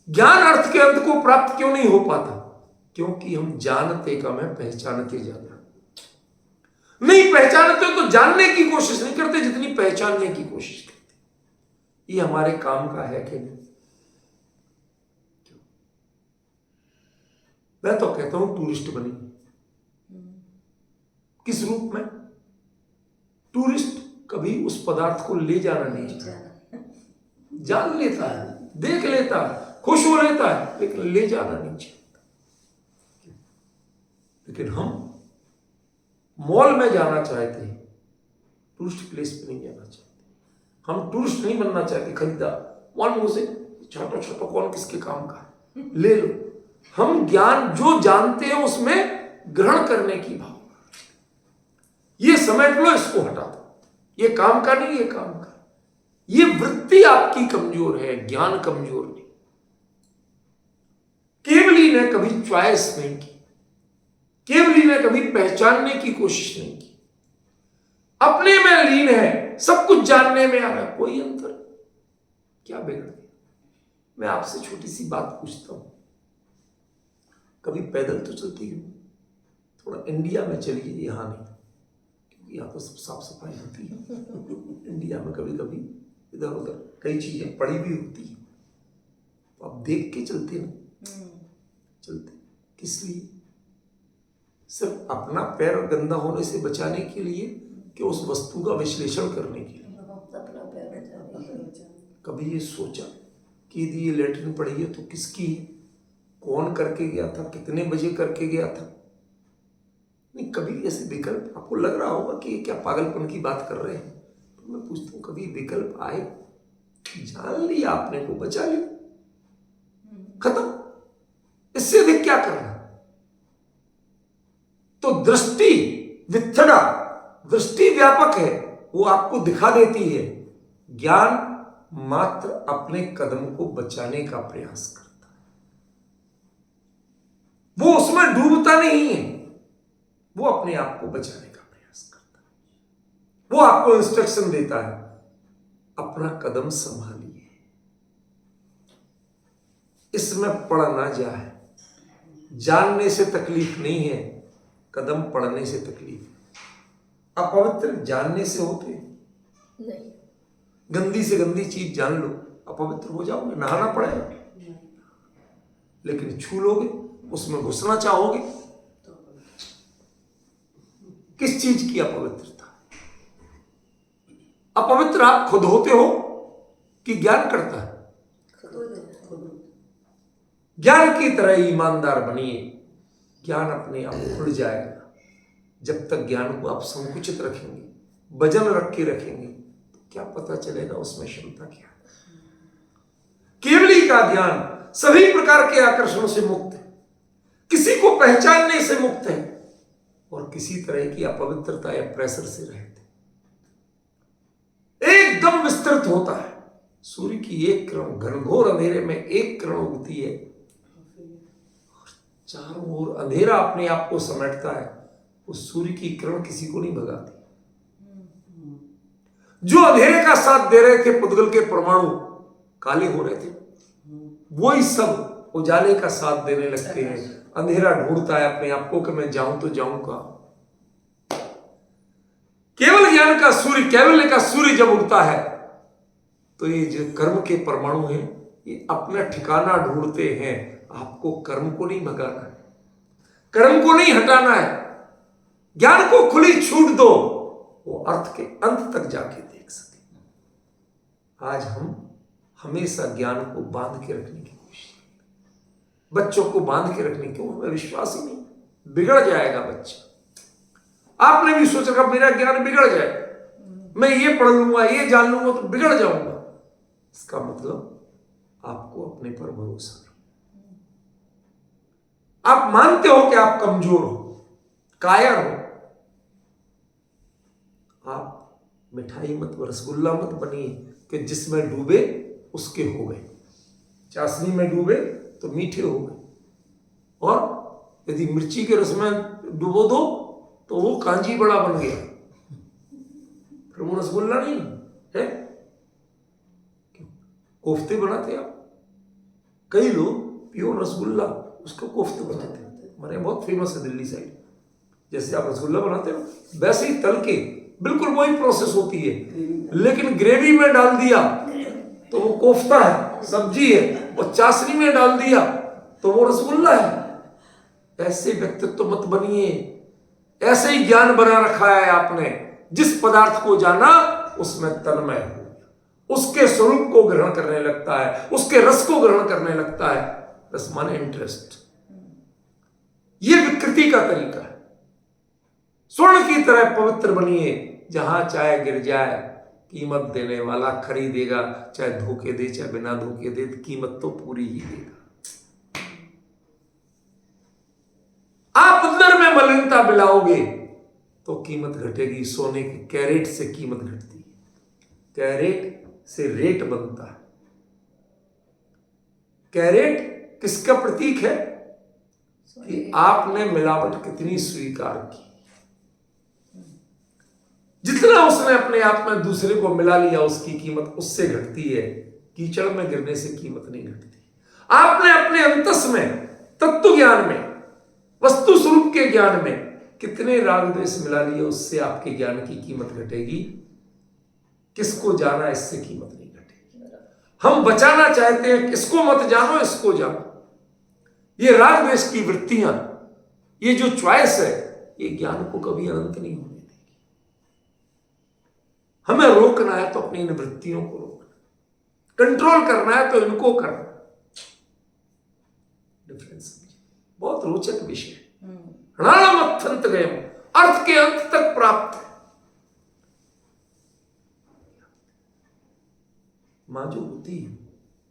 ज्ञान अर्थ के अंत को प्राप्त क्यों नहीं हो पाता? क्योंकि हम जानते कम है, पहचानते ज्यादा। नहीं पहचानते तो जानने की कोशिश नहीं करते जितनी पहचानने की कोशिश करते। ये हमारे काम का है कि नहीं? मैं तो कहता हूं टूरिस्ट बनिए। किस रूप में? टूरिस्ट कभी उस पदार्थ को ले जाना नहीं चाहता, जान लेता है, देख लेता है, खुश हो लेता है, लेकिन ले जाना नहीं चाहता। लेकिन हम मॉल में जाना चाहते हैं, टूरिस्ट प्लेस पे नहीं जाना चाहते। हम टूरिस्ट नहीं बनना चाहते खरीदार। मॉल में उसे छोटा छोटा कौन किसके काम का है, ले लो। हम ज्ञान जो जानते हैं उसमें ग्रहण करने की भावना, ये समेट लो, इसको हटा दो, ये काम का नहीं, ये काम का। ये वृत्ति आपकी कमजोर है, ज्ञान कमजोर नहीं। केवली ने कभी चॉइस नहीं की, केवली ने कभी पहचानने की कोशिश नहीं की। अपने में लीन है, सब कुछ जानने में आ रहा है, कोई अंतर नहीं। क्या बिगड़ गया? मैं आपसे छोटी सी बात पूछता हूं, कभी पैदल तो चलती हूं, थोड़ा इंडिया में चलिए, यहां नहीं, क्योंकि यहां तो सब साफ सफाई होती है। इंडिया में कभी कभी इधर उधर कई चीजें पड़ी भी होती है, तो आप देख के चलते ना, चलते किस लिए? सिर्फ अपना पैर गंदा होने से बचाने के लिए कि उस वस्तु का विश्लेषण करने के लिए? कभी ये सोचा कि यदि ये लेटरिन पड़ी है तो किसकी है, कौन करके गया था, कितने बजे करके गया था? नहीं, कभी ऐसे विकल्प आपको लग रहा होगा कि ये क्या पागलपन की बात कर रहे हैं, तो मैं पूछता हूं, कभी विकल्प आए? जान लिया आपने को, बचा लिया, खत्म। इससे अधिक क्या करना? तो दृष्टि विथड़ा, दृष्टि व्यापक है, वो आपको दिखा देती है। ज्ञान मात्र अपने कदम को बचाने का प्रयास करता है, वो उसमें डूबता नहीं है, वो अपने आप को बचाने का प्रयास करता है। वो आपको इंस्ट्रक्शन देता है, अपना कदम संभालिए, इसमें पड़ ना जाए। जानने से तकलीफ नहीं है, कदम पड़ने से तकलीफ है। अपवित्र जानने से होते नहीं। गंदी से गंदी चीज जान लो, अपवित्र हो जाओगे, नहाना पड़ेगा। लेकिन छू लोगे, उसमें घुसना चाहोगे, किस चीज की अपवित्रता? अपवित्र आप खुद होते हो कि ज्ञान करता है? ज्ञान की तरह ईमानदार बनिए, ज्ञान अपने आप खुल जाएगा। जब तक ज्ञान को आप संकुचित रखेंगे, वजन रख के रखेंगे, तो क्या पता चलेगा उसमें क्षमता क्या है। केवली का ज्ञान सभी प्रकार के आकर्षणों से मुक्त है, किसी को पहचानने से मुक्त है, और किसी तरह की अपवित्रता या प्रेशर से रहते, एकदम विस्तृत होता है। सूर्य की एक किरण घनघोर अंधेरे में एक किरण उगती है, चारों ओर अंधेरा अपने आप को समेटता है। उस सूर्य की किरण किसी को नहीं भगाती। जो अंधेरे का साथ दे रहे थे, पुद्गल के परमाणु काले हो रहे थे, वही सब उजाले का साथ देने लगते हैं। अंधेरा ढूंढता है अपने आप को कि मैं जाऊं तो जाऊं कहां। केवल ज्ञान का सूर्य, कैवल्य का सूर्य जब उगता है, तो ये जो कर्म के परमाणु हैं, ये अपना ठिकाना ढूंढते हैं। आपको कर्म को नहीं भगाना है, कर्म को नहीं हटाना है, ज्ञान को खुली छूट दो, वो अर्थ के अंत तक जाके देख सके। आज हम हमेशा ज्ञान को बांध के रखने की कोशिश करते हैं, बच्चों को बांध के रखने की, हमें विश्वास ही नहीं, बिगड़ जाएगा बच्चा। आपने भी सोचा मेरा ज्ञान बिगड़ जाए, मैं ये पढ़ लूंगा, ये जान लूंगा तो बिगड़ जाऊंगा। इसका मतलब आपको अपने पर भरोसा रहो। आप मानते हो कि आप कमजोर हो, कायर हो, आप मिठाई मत, रसगुल्ला मत बनिए कि जिसमें डूबे उसके हो गए। चाशनी में डूबे तो मीठे हो गए, और यदि मिर्ची के रस में डुबो दो तो वो कांजी बड़ा बन गया, फिर वो रसगुल्ला नहीं है। कोफ्ते बनाते आप, कई लोग प्योर रसगुल्ला उसको कोफ्ते बनाते हैं, हमारे यहाँ बहुत फेमस है दिल्ली साइड। जैसे आप रसगुल्ला बनाते हो वैसे ही तल के, बिल्कुल वही प्रोसेस होती है, लेकिन ग्रेवी में डाल दिया तो वो कोफ्ता है, सब्जी है, और चाशनी में डाल दिया तो वो रसगुल्ला है। ऐसे व्यक्तित्व मत बनिए। ऐसे ही ज्ञान बना रखा है आपने, जिस पदार्थ को जाना उसमें तन्मय हो, उसके स्वरूप को ग्रहण करने लगता है, उसके रस को ग्रहण करने लगता है। रस माने इंटरेस्ट। यह विकृति का तरीका है। स्वर्ण की तरह पवित्र बनिए, जहां चाहे गिर जाए कीमत देने वाला खरीदेगा, चाहे धोखे दे चाहे बिना धोखे दे, कीमत तो पूरी ही देगा। आप अंदर में मलिनता मिलाओगे तो कीमत घटेगी। सोने के कैरेट से कीमत घटती है, कैरेट से रेट बनता है। कैरेट किसका प्रतीक है कि आपने मिलावट कितनी स्वीकार की। जितना उसने अपने आप में दूसरे को मिला लिया उसकी कीमत उससे घटती है। कीचड़ में गिरने से कीमत नहीं घटती। आपने अपने अंतस में, तत्व ज्ञान में, वस्तु स्वरूप के ज्ञान में कितने राग द्वेष मिला लिए, उससे आपके ज्ञान की कीमत घटेगी। किसको जाना इससे कीमत नहीं घटेगी। हम बचाना चाहते हैं, किसको मत जानो, इसको जानो। ये राग द्वेष की वृत्तियां, ये जो चॉइस है, ये ज्ञान को कभी अनंत नहीं होने देगी। हमें रोकना है तो अपनी इन वृत्तियों को रोकना, कंट्रोल करना है तो इनको करना। डिफरेंस बहुत रोचक विषय है। णामत्थंत गए, अर्थ के अंत तक प्राप्त है। मां जो होती है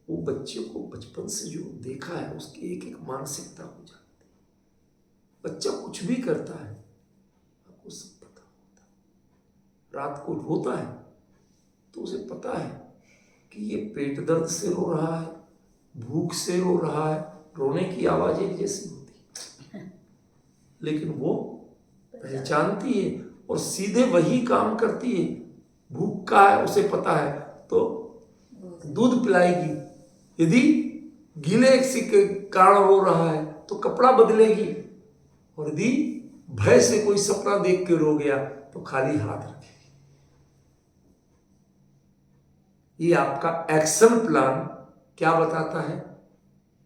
वो बच्चे को बचपन से जो देखा है उसकी एक एक मानसिकता हो जाती है। बच्चा कुछ भी करता है आपको सब पता होता है। रात को रोता है तो उसे पता है कि ये पेट दर्द से रो रहा है, भूख से रो रहा है, रोने की आवाज एक जैसी होती है, लेकिन वो पहचानती है और सीधे वही काम करती है। भूख का है उसे पता है तो दूध पिलाएगी, यदि गीले किसी के कारण रो रहा है तो कपड़ा बदलेगी, और यदि भय से कोई सपना देख के रो गया तो खाली हाथ रखेगी। ये आपका एक्शन प्लान क्या बताता है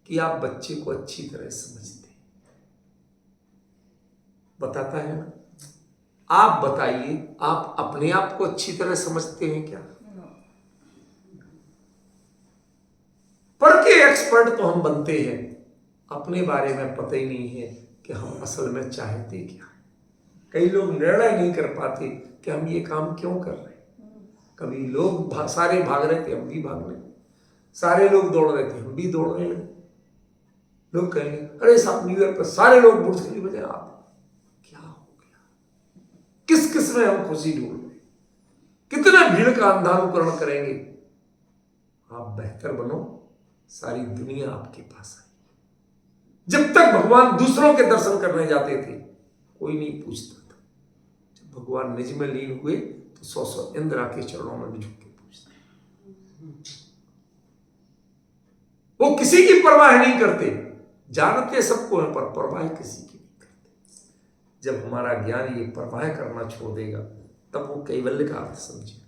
कि आप बच्चे को अच्छी तरह समझते हैं। बताता है ना? आप बताइए, आप अपने आप को अच्छी तरह समझते हैं क्या? पर के एक्सपर्ट तो हम बनते हैं, अपने बारे में पता ही नहीं है कि हम असल में चाहते क्या। कई लोग निर्णय नहीं कर पाते कि हम ये काम क्यों कर रहे हैं। कभी लोग सारे भाग रहे थे, हम भी भागने लगे। सारे लोग दौड़ रहे थे, हम भी दौड़ने लगे। लोग कहेंगे अरे साहब न्यू ईयर पर सारे लोग बुर्ज खलीफा बजाय आप, क्या हो गया? किस किस में हम खुशी ढूंढ रहे, कितना भीड़ का अंधानुकरण करेंगे। आप बेहतर बनो, सारी दुनिया आपके पास है। जब तक भगवान दूसरों के दर्शन करने जाते थे कोई नहीं पूछता था। जब भगवान निज में लीन हुए तो 100 इंद्र आके चरणों में झुक के पूछते। वो किसी की परवाह नहीं करते, जानते सबको है पर परवाह किसी की नहीं करते। जब हमारा ज्ञान ये परवाह करना छोड़ देगा तब वो कैवल्य का अर्थ समझे,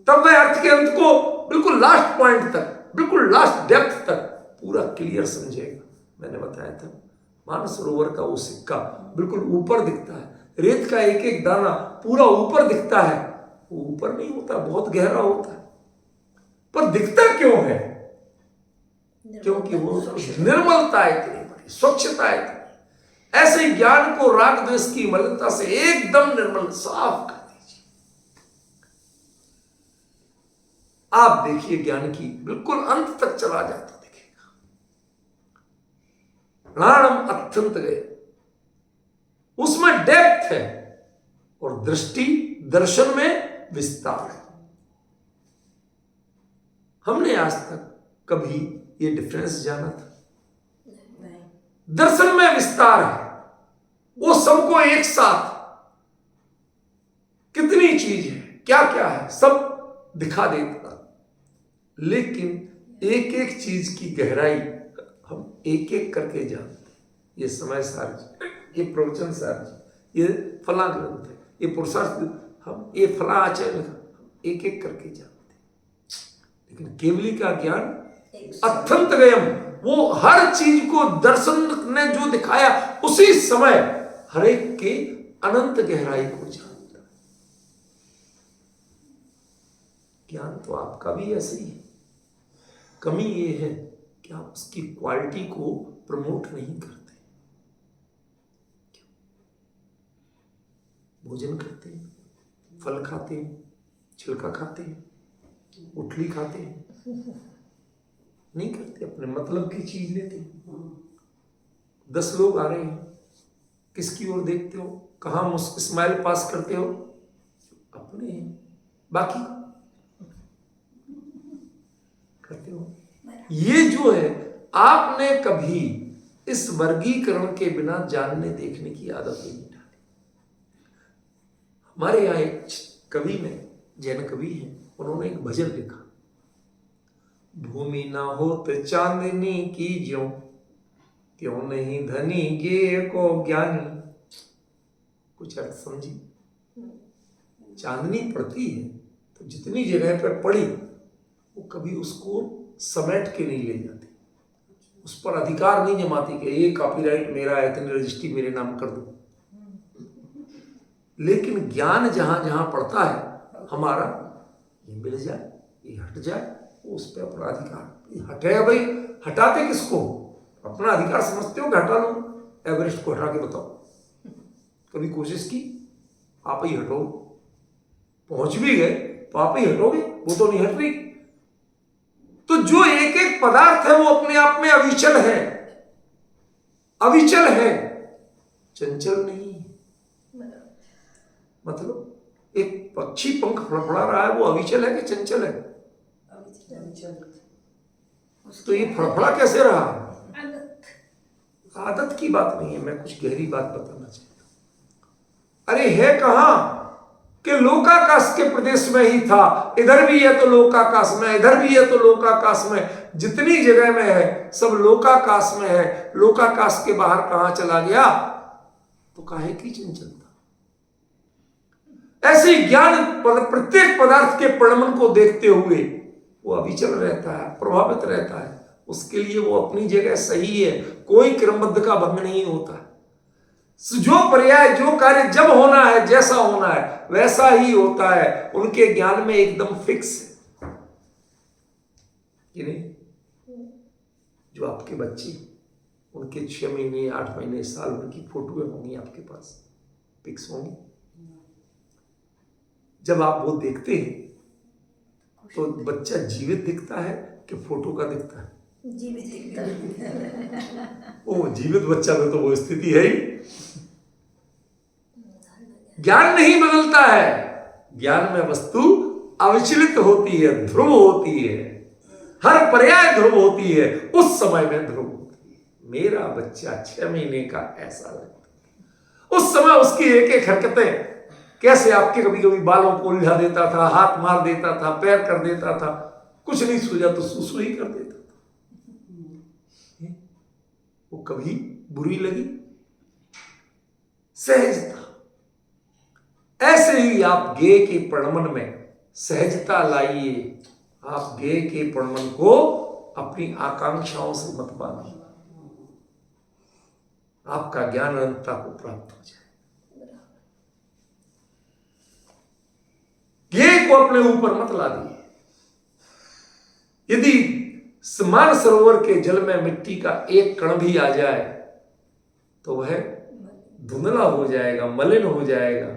तब वह अर्थ के अंत को बिल्कुल लास्ट पॉइंट तक, बिल्कुल लास्ट डेप्थ तक पूरा क्लियर समझेगा। मैंने बताया था मानसरोवर का वो सिक्का बिल्कुल ऊपर दिखता है, रेत का एक एक दाना पूरा ऊपर दिखता है। वो ऊपर नहीं होता, बहुत गहरा होता है, पर दिखता क्यों है? क्योंकि वो निर्मलता इतनी बड़ी, स्वच्छता इतनी। ऐसे ही ज्ञान को राग द्वेष की मलिनता से एकदम निर्मल साफ कर दीजिए। आप देखिए ज्ञान की बिल्कुल अंत तक चला जाता देखिएगा। प्राणम अत्यंत गए, उसमें डेप्थ है और दृष्टि दर्शन में विस्तार है। हमने आज तक कभी ये डिफरेंस जाना था? दर्शन में विस्तार है, वो सबको एक साथ कितनी चीज है, क्या क्या है, सब दिखा देता। लेकिन एक एक चीज की गहराई हम एक एक करके जानते। ये समय सार जी, ये प्रवचन सार जी, ये फला ग्रंथ है, ये पुरुषार्थ, हम ये फला आचार्य लिखा, हम एक एक करके जानते। लेकिन केवली का ज्ञान अत्यंत गयम, वो हर चीज को दर्शन ने जो दिखाया उसी समय हर एक के अनंत गहराई को जानता। ज्ञान तो आपका भी ऐसे ही है। कमी ये है कि आप उसकी क्वालिटी को प्रमोट नहीं करते। भोजन करते हैं, फल खाते हैं, छिलका खाते हैं, उठली खाते हैं, नहीं करते, अपने मतलब की चीज लेते हैं। 10 लोग आ रहे हैं, किसकी ओर देखते हो, कहां स्माइल पास करते हो, अपने बाकी करते हो। ये जो है, आपने कभी इस वर्गीकरण के बिना जानने देखने की आदत ही नहीं डाली। हमारे यहाँ एक कवि ने, जैन कवि है, उन्होंने एक भजन लिखा, भूमि ना होत चांदनी की ज्यों, क्यों नहीं धनी गे को ज्ञानी। कुछ अर्थ समझी? चांदनी पड़ती है तो जितनी जगह पर पड़ी वो कभी उसको समेट के नहीं ले जाती, उस पर अधिकार नहीं जमाती कि ये कॉपीराइट मेरा है, इतनी रजिस्ट्री मेरे नाम कर दो। लेकिन ज्ञान जहां जहां पड़ता है हमारा, ये मिल जाए, ये हट जाए, उस पर अपना अधिकार हटे। भाई हटाते किसको? अपना अधिकार समझते हो कि हटा लो? एवरेस्ट को हटा के बताओ, कभी कोशिश की? आप ही हटो, पहुंच भी गए तो आप ही हटोगे, वो तो नहीं हट रही। तो जो एक एक पदार्थ है वो अपने आप में अविचल है, अविचल है, चंचल नहीं। मतलब एक पक्षी पंख फड़फड़ा रहा है, वो अविचल है कि चंचल है? तो ये फड़फड़ा कैसे रहा? आदत की बात नहीं है, मैं कुछ गहरी बात बताना चाहता हूं। अरे है कहां कि लोकाकाश के प्रदेश में ही था, इधर भी है तो लोकाकाश में, इधर भी है तो लोकाकाश में, जितनी जगह में है सब लोकाकाश में है। लोकाकाश के बाहर कहां चला गया? तो काहे की चंचलता? ऐसे ज्ञान प्रत्येक पदार्थ के परिणमन को देखते हुए वो अविचल रहता है, प्रभावित रहता है, उसके लिए वो अपनी जगह सही है, कोई क्रमबद्ध का भंग नहीं होता। जो पर्याय, जो कार्य जब होना है, जैसा होना है वैसा ही होता है, उनके ज्ञान में एकदम फिक्स है कि नहीं? जो आपके बच्चे, उनके 6 महीने 8 महीने साल उनकी फोटोएं होंगी आपके पास, पिक्स होंगी। जब आप वो देखते हैं तो बच्चा जीवित दिखता है कि फोटो का दिखता है? जीवित दिखता है। ओ, जीवित बच्चा में तो वो स्थिति है ही। ज्ञान नहीं बदलता है, ज्ञान में वस्तु अविचलित होती है, ध्रुव होती है, हर पर्याय ध्रुव होती है, उस समय में ध्रुव होती है। मेरा बच्चा 6 महीने का ऐसा लगता है, उस समय उसकी एक एक हरकतें कैसे आपके, कभी कभी बालों को उलझा देता था, हाथ मार देता था, पैर कर देता था, कुछ नहीं सूझा तो सुसु ही कर देता था। वो कभी बुरी लगी? सहजता। ऐसे ही आप गे के परिणमन में सहजता लाइए। आप गे के परिणमन को अपनी आकांक्षाओं से मत बांधिए, आपका ज्ञान अनंतता को प्राप्त हो जाए। गे को अपने ऊपर मत ला दिए। यदि मान सरोवर के जल में मिट्टी का एक कण भी आ जाए तो वह धुंधला हो जाएगा, मलिन हो जाएगा,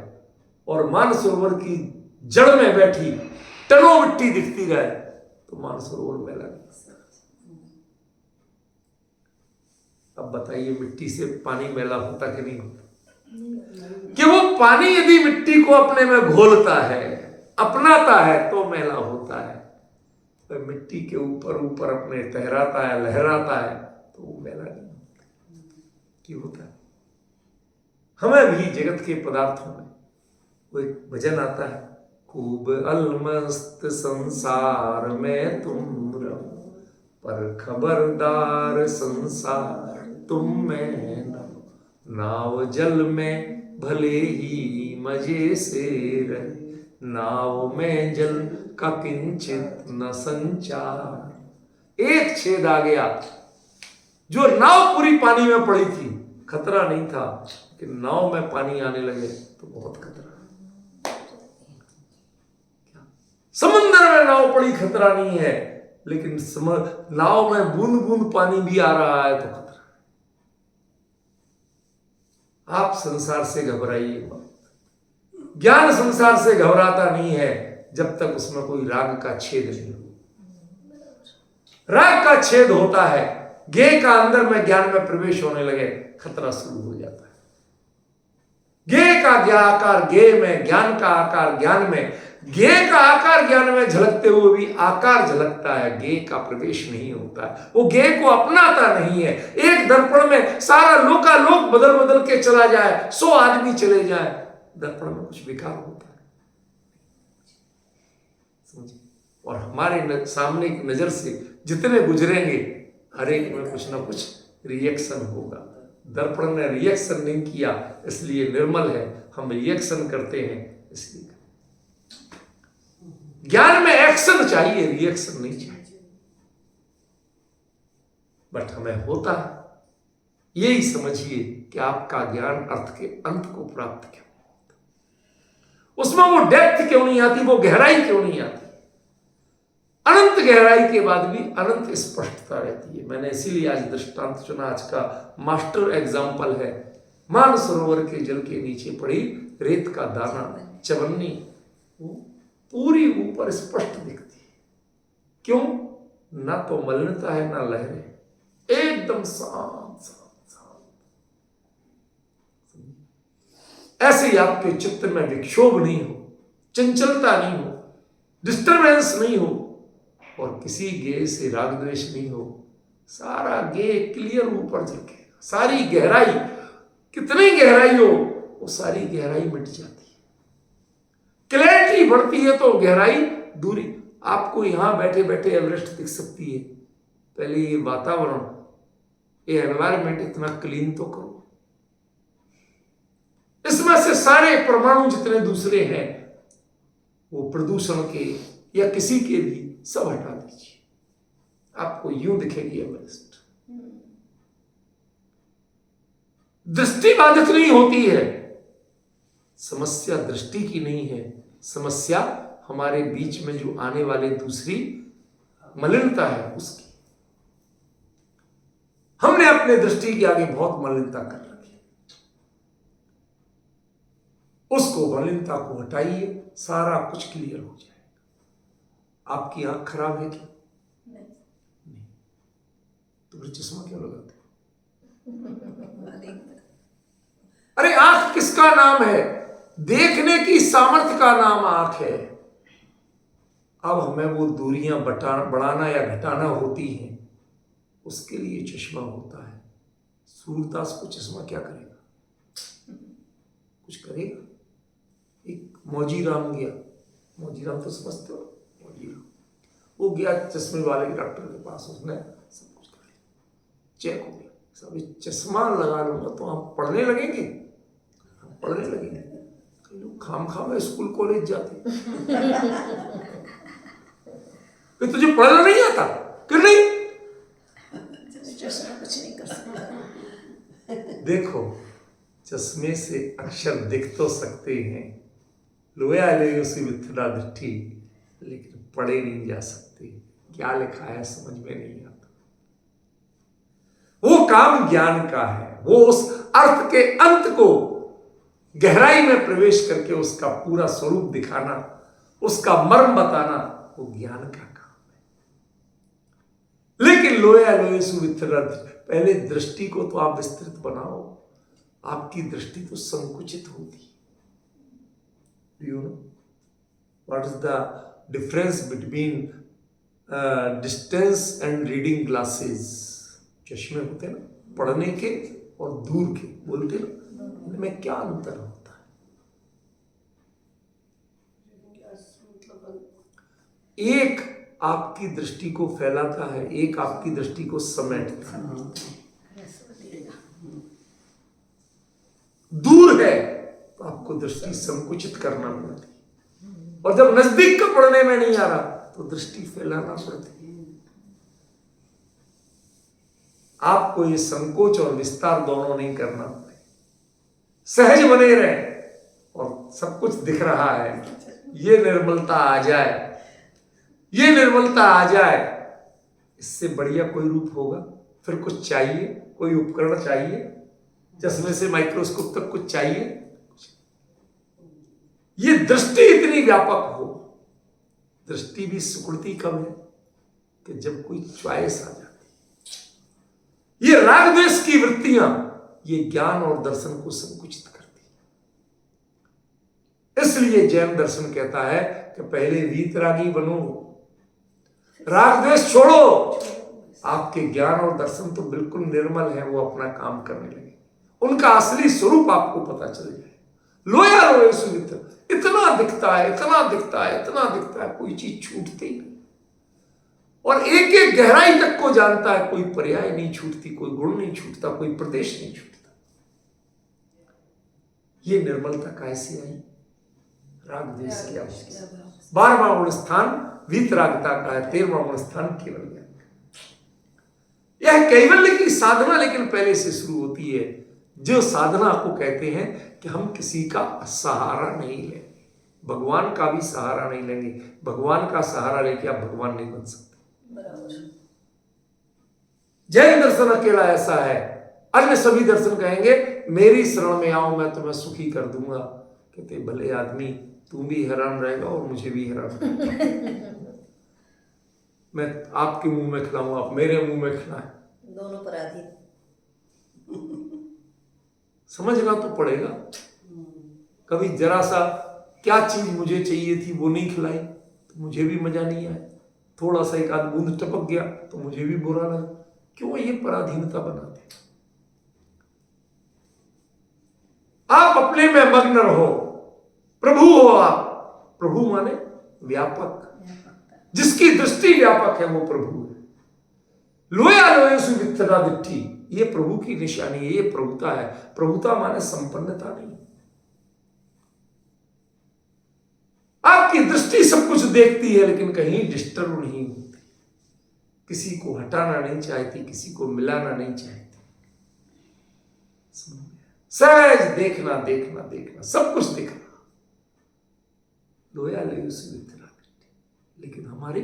और मान सरोवर की जड़ में बैठी टनों मिट्टी दिखती रहे तो मानसरोवर मैला नहीं। अब बताइए मिट्टी से पानी मैला होता कि नहीं होता? कि वो पानी यदि मिट्टी को अपने में घोलता है, अपनाता है, तो मैला होता है। तो मिट्टी के ऊपर ऊपर अपने तहराता है, लहराता है, तो वो मैला नहीं होता। क्यों होता है? हमें भी जगत के पदार्थों में वो एक भजन आता है, खूब अलमस्त संसार में तुम रहो, पर खबरदार संसार तुम में न, नाव जल में भले ही मजे से रहे, नाव में जल का किंचित न संचार। एक छेद आ गया, जो नाव पूरी पानी में पड़ी थी खतरा नहीं था, कि नाव में पानी आने लगे तो बहुत खतरा। समुद्र में नाव पड़ी खतरा नहीं है, लेकिन नाव में बूंद बूंद पानी भी आ रहा है तो खतरा। आप संसार से घबराइए मत। ज्ञान संसार से घबराता नहीं है जब तक उसमें कोई राग का छेद नहीं हो। राग का छेद होता है, गे का अंदर में ज्ञान में प्रवेश होने लगे, खतरा शुरू हो जाता है। गे का आकार गे में, ज्ञान का आकार ज्ञान में, गे का आकार ज्ञान में झलकते हुए भी आकार झलकता है, गे का प्रवेश नहीं होता है। वो गे को अपनाता नहीं है। एक दर्पण में सारा लोकालोक बदल बदल के चला जाए, 100 आदमी चले जाए, दर्पण में कुछ विकार होता है, समझिए। और हमारे सामने की नजर से जितने गुजरेंगे, हर एक में कुछ ना कुछ रिएक्शन होगा। दर्पण ने रिएक्शन नहीं किया इसलिए निर्मल है, हम रिएक्शन करते हैं इसलिए। ज्ञान में एक्शन चाहिए, रिएक्शन नहीं चाहिए। बट हमें होता है। यही समझिए कि आपका ज्ञान अर्थ के अंत को प्राप्त क्यों होता, उसमें वो डेप्थ क्यों नहीं आती, वो गहराई क्यों नहीं आती। अनंत गहराई के बाद भी अनंत स्पष्टता रहती है। मैंने इसीलिए आज दृष्टांत चुना। आज का मास्टर एग्जाम्पल है, मानसरोवर के जल के नीचे पड़ी रेत का दाना, चवन्नी, पूरी ऊपर स्पष्ट दिखती है। क्यों? ना तो मलिनता है ना लहरें, एकदम शांत शांत शांत। ऐसे ही आपके चित्त में विक्षोभ नहीं हो, चंचलता नहीं हो, डिस्टर्बेंस नहीं हो, और किसी गे से राग द्वेष नहीं हो। सारा गे क्लियर ऊपर झलकेगा। सारी गहराई, कितनी गहराई हो, वो सारी गहराई मिट जाती है। क्लैरिटी बढ़ती है तो गहराई दूरी। आपको यहां बैठे बैठे एवरेस्ट दिख सकती है, पहले ये वातावरण, ये एनवायरमेंट इतना क्लीन तो करो। इसमें से सारे परमाणु जितने दूसरे हैं, वो प्रदूषण के या किसी के भी, सब हटा दीजिए, आपको यूं दिखेगी एवरेस्ट। दृष्टि बाधित नहीं होती है। समस्या दृष्टि की नहीं है, समस्या हमारे बीच में जो आने वाले दूसरी मलिनता है उसकी। हमने अपने दृष्टि के आगे बहुत मलिनता कर रखी है। उसको, मलिनता को हटाइए, सारा कुछ क्लियर हो जाएगा। आपकी आंख खराब है क्या? नहीं। तो फिर चश्मा क्यों लगाते? अरे आंख किसका नाम है? देखने की सामर्थ्य का नाम आंख है। अब हमें वो दूरियां बढ़ाना या घटाना होती हैं, उसके लिए चश्मा होता है। सूरदास को चश्मा क्या करेगा? कुछ करेगा? एक मौजीराम गया, मौजीराम तो समझते हो, मौजीराम, वो गया चश्मे वाले डॉक्टर के पास, उसने सब कुछ कर लिया, चेक हो गया, सब चश्मा लगा लूंगा तो आप पढ़ने लगेंगे, पढ़ने लगेंगे। लोग खाम में स्कूल कॉलेज जाते, तुझे पढ़ना नहीं आता? क्यों नहीं? चश्मा कुछ नहीं कर सकता। देखो, चश्मे से अक्षर दिख तो सकते हैं, लोया ले उसी मिथुना दृष्टि, लेकिन पढ़े नहीं जा सकते। क्या लिखा है समझ में नहीं आता। वो काम ज्ञान का है, वो उस अर्थ के अंत को गहराई में प्रवेश करके उसका पूरा स्वरूप दिखाना, उसका मर्म बताना वो ज्ञान का काम है। लेकिन लोया लोय सुवित्रर्थ, पहले दृष्टि को तो आप विस्तृत बनाओ। आपकी दृष्टि तो संकुचित होती। You know what is the difference between distance and reading glasses? चश्मे होते हैं ना पढ़ने के और दूर के, बोलते ना, इनमें क्या अंतर होता है? एक आपकी दृष्टि को फैलाता है, एक आपकी दृष्टि को समेटता है। दूर है तो आपको दृष्टि संकुचित करना पड़ती है, और जब नजदीक का पढ़ने में नहीं आ रहा तो दृष्टि फैलाना पड़ती है। आपको ये संकोच और विस्तार दोनों नहीं करना पड़े, सहज बने रहे और सब कुछ दिख रहा है। ये निर्मलता आ जाए, ये निर्मलता आ जाए, इससे बढ़िया कोई रूप होगा? फिर कुछ चाहिए? कोई उपकरण चाहिए? चश्मे से माइक्रोस्कोप तक कुछ चाहिए? ये दृष्टि इतनी व्यापक हो। दृष्टि भी सुकृति कब है कि जब कोई चॉइस आ जाती। ये राग द्वेष की वृत्तियां ये ज्ञान और दर्शन को संकुचित करती। इसलिए जैन दर्शन कहता है कि पहले वीतरागी बनो, राग द्वेष छोड़ो, आपके ज्ञान और दर्शन तो बिल्कुल निर्मल है, वो अपना काम करने लगे, उनका असली स्वरूप आपको पता चल जाए। लोया लोय सुवित्र, इतना दिखता है, इतना दिखता है, इतना दिखता है, कोई चीज छूटती नहीं, और एक एक गहराई तक को जानता है, कोई पर्याय नहीं छूटती, कोई गुण नहीं छूटता, कोई प्रदेश नहीं छूटता। ये निर्मलता कैसे आई? राग द्वेष की आवश्यकता। 12वां गुण स्थान वीतरागता का है, 13वां गुण स्थान केवल ज्ञान। यह कैवल्य की साधना लेकिन पहले से शुरू होती है, जो साधना को कहते हैं कि हम किसी का सहारा नहीं लेंगे, भगवान का भी सहारा नहीं लेंगे। भगवान का सहारा लेके आप भगवान नहीं बन सकते। जैन दर्शन अकेला ऐसा है, अन्य सभी दर्शन कहेंगे मेरी शरण में आओ, मैं तुम्हें सुखी कर दूंगा। कहते भले आदमी, तू भी हैरान रहेगा और मुझे भी हैरान मैं आपके मुंह में खिलाऊं, आप मेरे मुंह में खिलाएं, दोनों पराधीन। समझना तो पड़ेगा। कभी जरा सा क्या चीज मुझे चाहिए थी वो नहीं खिलाई तो मुझे भी मजा नहीं आया, थोड़ा सा एक आध बूंद टपक गया तो मुझे भी बुरा लगा। क्यों ये पराधीनता बनाते? आप अपने में मग्न रहो, प्रभु हो आप। प्रभु माने व्यापक, जिसकी दृष्टि व्यापक है वो प्रभु है। लोया लोय सुवित्रा दिट्ठी, ये प्रभु की निशानी है, ये प्रभुता है। प्रभुता माने संपन्नता नहीं। आपकी दृष्टि सब कुछ देखती है लेकिन कहीं डिस्टर्ब नहीं होती, किसी को हटाना नहीं चाहती, किसी को मिलाना नहीं चाहती। सहज देखना देखना देखना, सब कुछ देखना। लोया लोय सुवित्रा दिट्ठी, लेकिन हमारी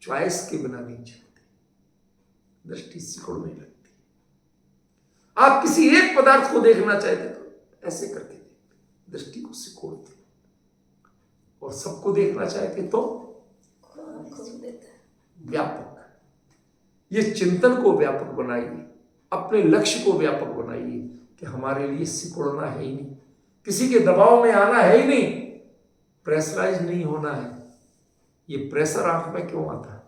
चॉइस के बिना नहीं चलती, दृष्टि सिकुड़ने लगती। आप किसी एक पदार्थ को देखना चाहते तो ऐसे करके देखते, दृष्टि को सिकोड़ते, और सबको देखना चाहते तो व्यापक। ये चिंतन को व्यापक बनाइए, अपने लक्ष्य को व्यापक बनाइए कि हमारे लिए सिकुड़ना है ही नहीं, किसी के दबाव में आना है ही नहीं, प्रेशराइज नहीं होना है। ये प्रेशर आंख में क्यों आता है?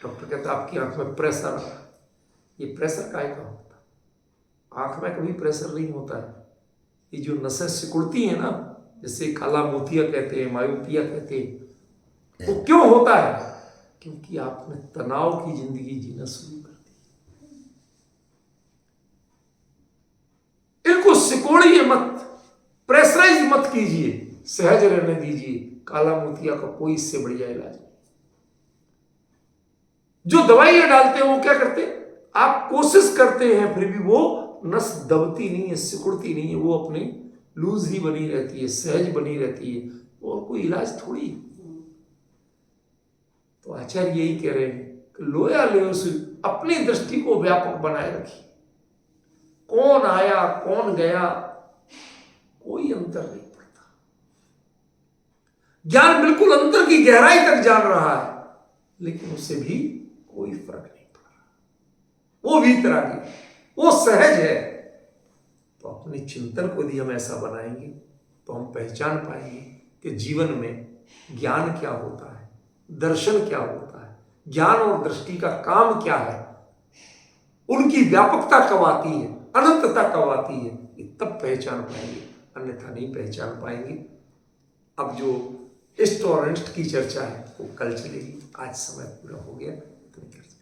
डॉक्टर कहता है आपकी आंख में प्रेशर आ रहा है। ये प्रेशर काहे का होता है? आंख में कभी प्रेशर नहीं होता है। ये जो नसें सिकुड़ती है ना, जैसे काला मोतिया कहते हैं, मायोपिया कहते हैं, वो क्यों होता है? क्योंकि आपने तनाव की जिंदगी जीना शुरू कर दी। इनको सिकोड़िए मत, प्रेशराइज मत कीजिए, सहज रहने दीजिए। काला मोतिया का कोई इससे बढ़िया इलाज नहीं। जो दवाइयां डालते हैं वो क्या करते हैं? आप कोशिश करते हैं फिर भी वो नस दबती नहीं है, सिकुड़ती नहीं है, वो अपनी लूज ही बनी रहती है, सहज बनी रहती है, और कोई इलाज थोड़ी। तो आचार्य यही कह रहे हैं कि लोया लोय से अपनी दृष्टि को व्यापक बनाए रखिए। कौन आया कौन गया कोई अंतर नहीं पड़ता। ज्ञान बिल्कुल अंतर की गहराई तक जान रहा है, लेकिन उससे भी कोई फर्क नहीं पड़ रहा, वो वीतरागी, वो सहज है। तो अपने चिंतन को यदि हम ऐसा बनाएंगे तो हम पहचान पाएंगे कि जीवन में ज्ञान क्या होता है, दर्शन क्या होता है, ज्ञान और दृष्टि का काम क्या है, उनकी व्यापकता कब आती है, अनंतता कब आती है, ये तब पहचान पाएंगे, अन्यथा नहीं पहचान पाएंगे। अब जो इष्ट और अनिष्ट की चर्चा है वो कल चलेगी, आज समय पूरा हो गया, इतनी चर्चा।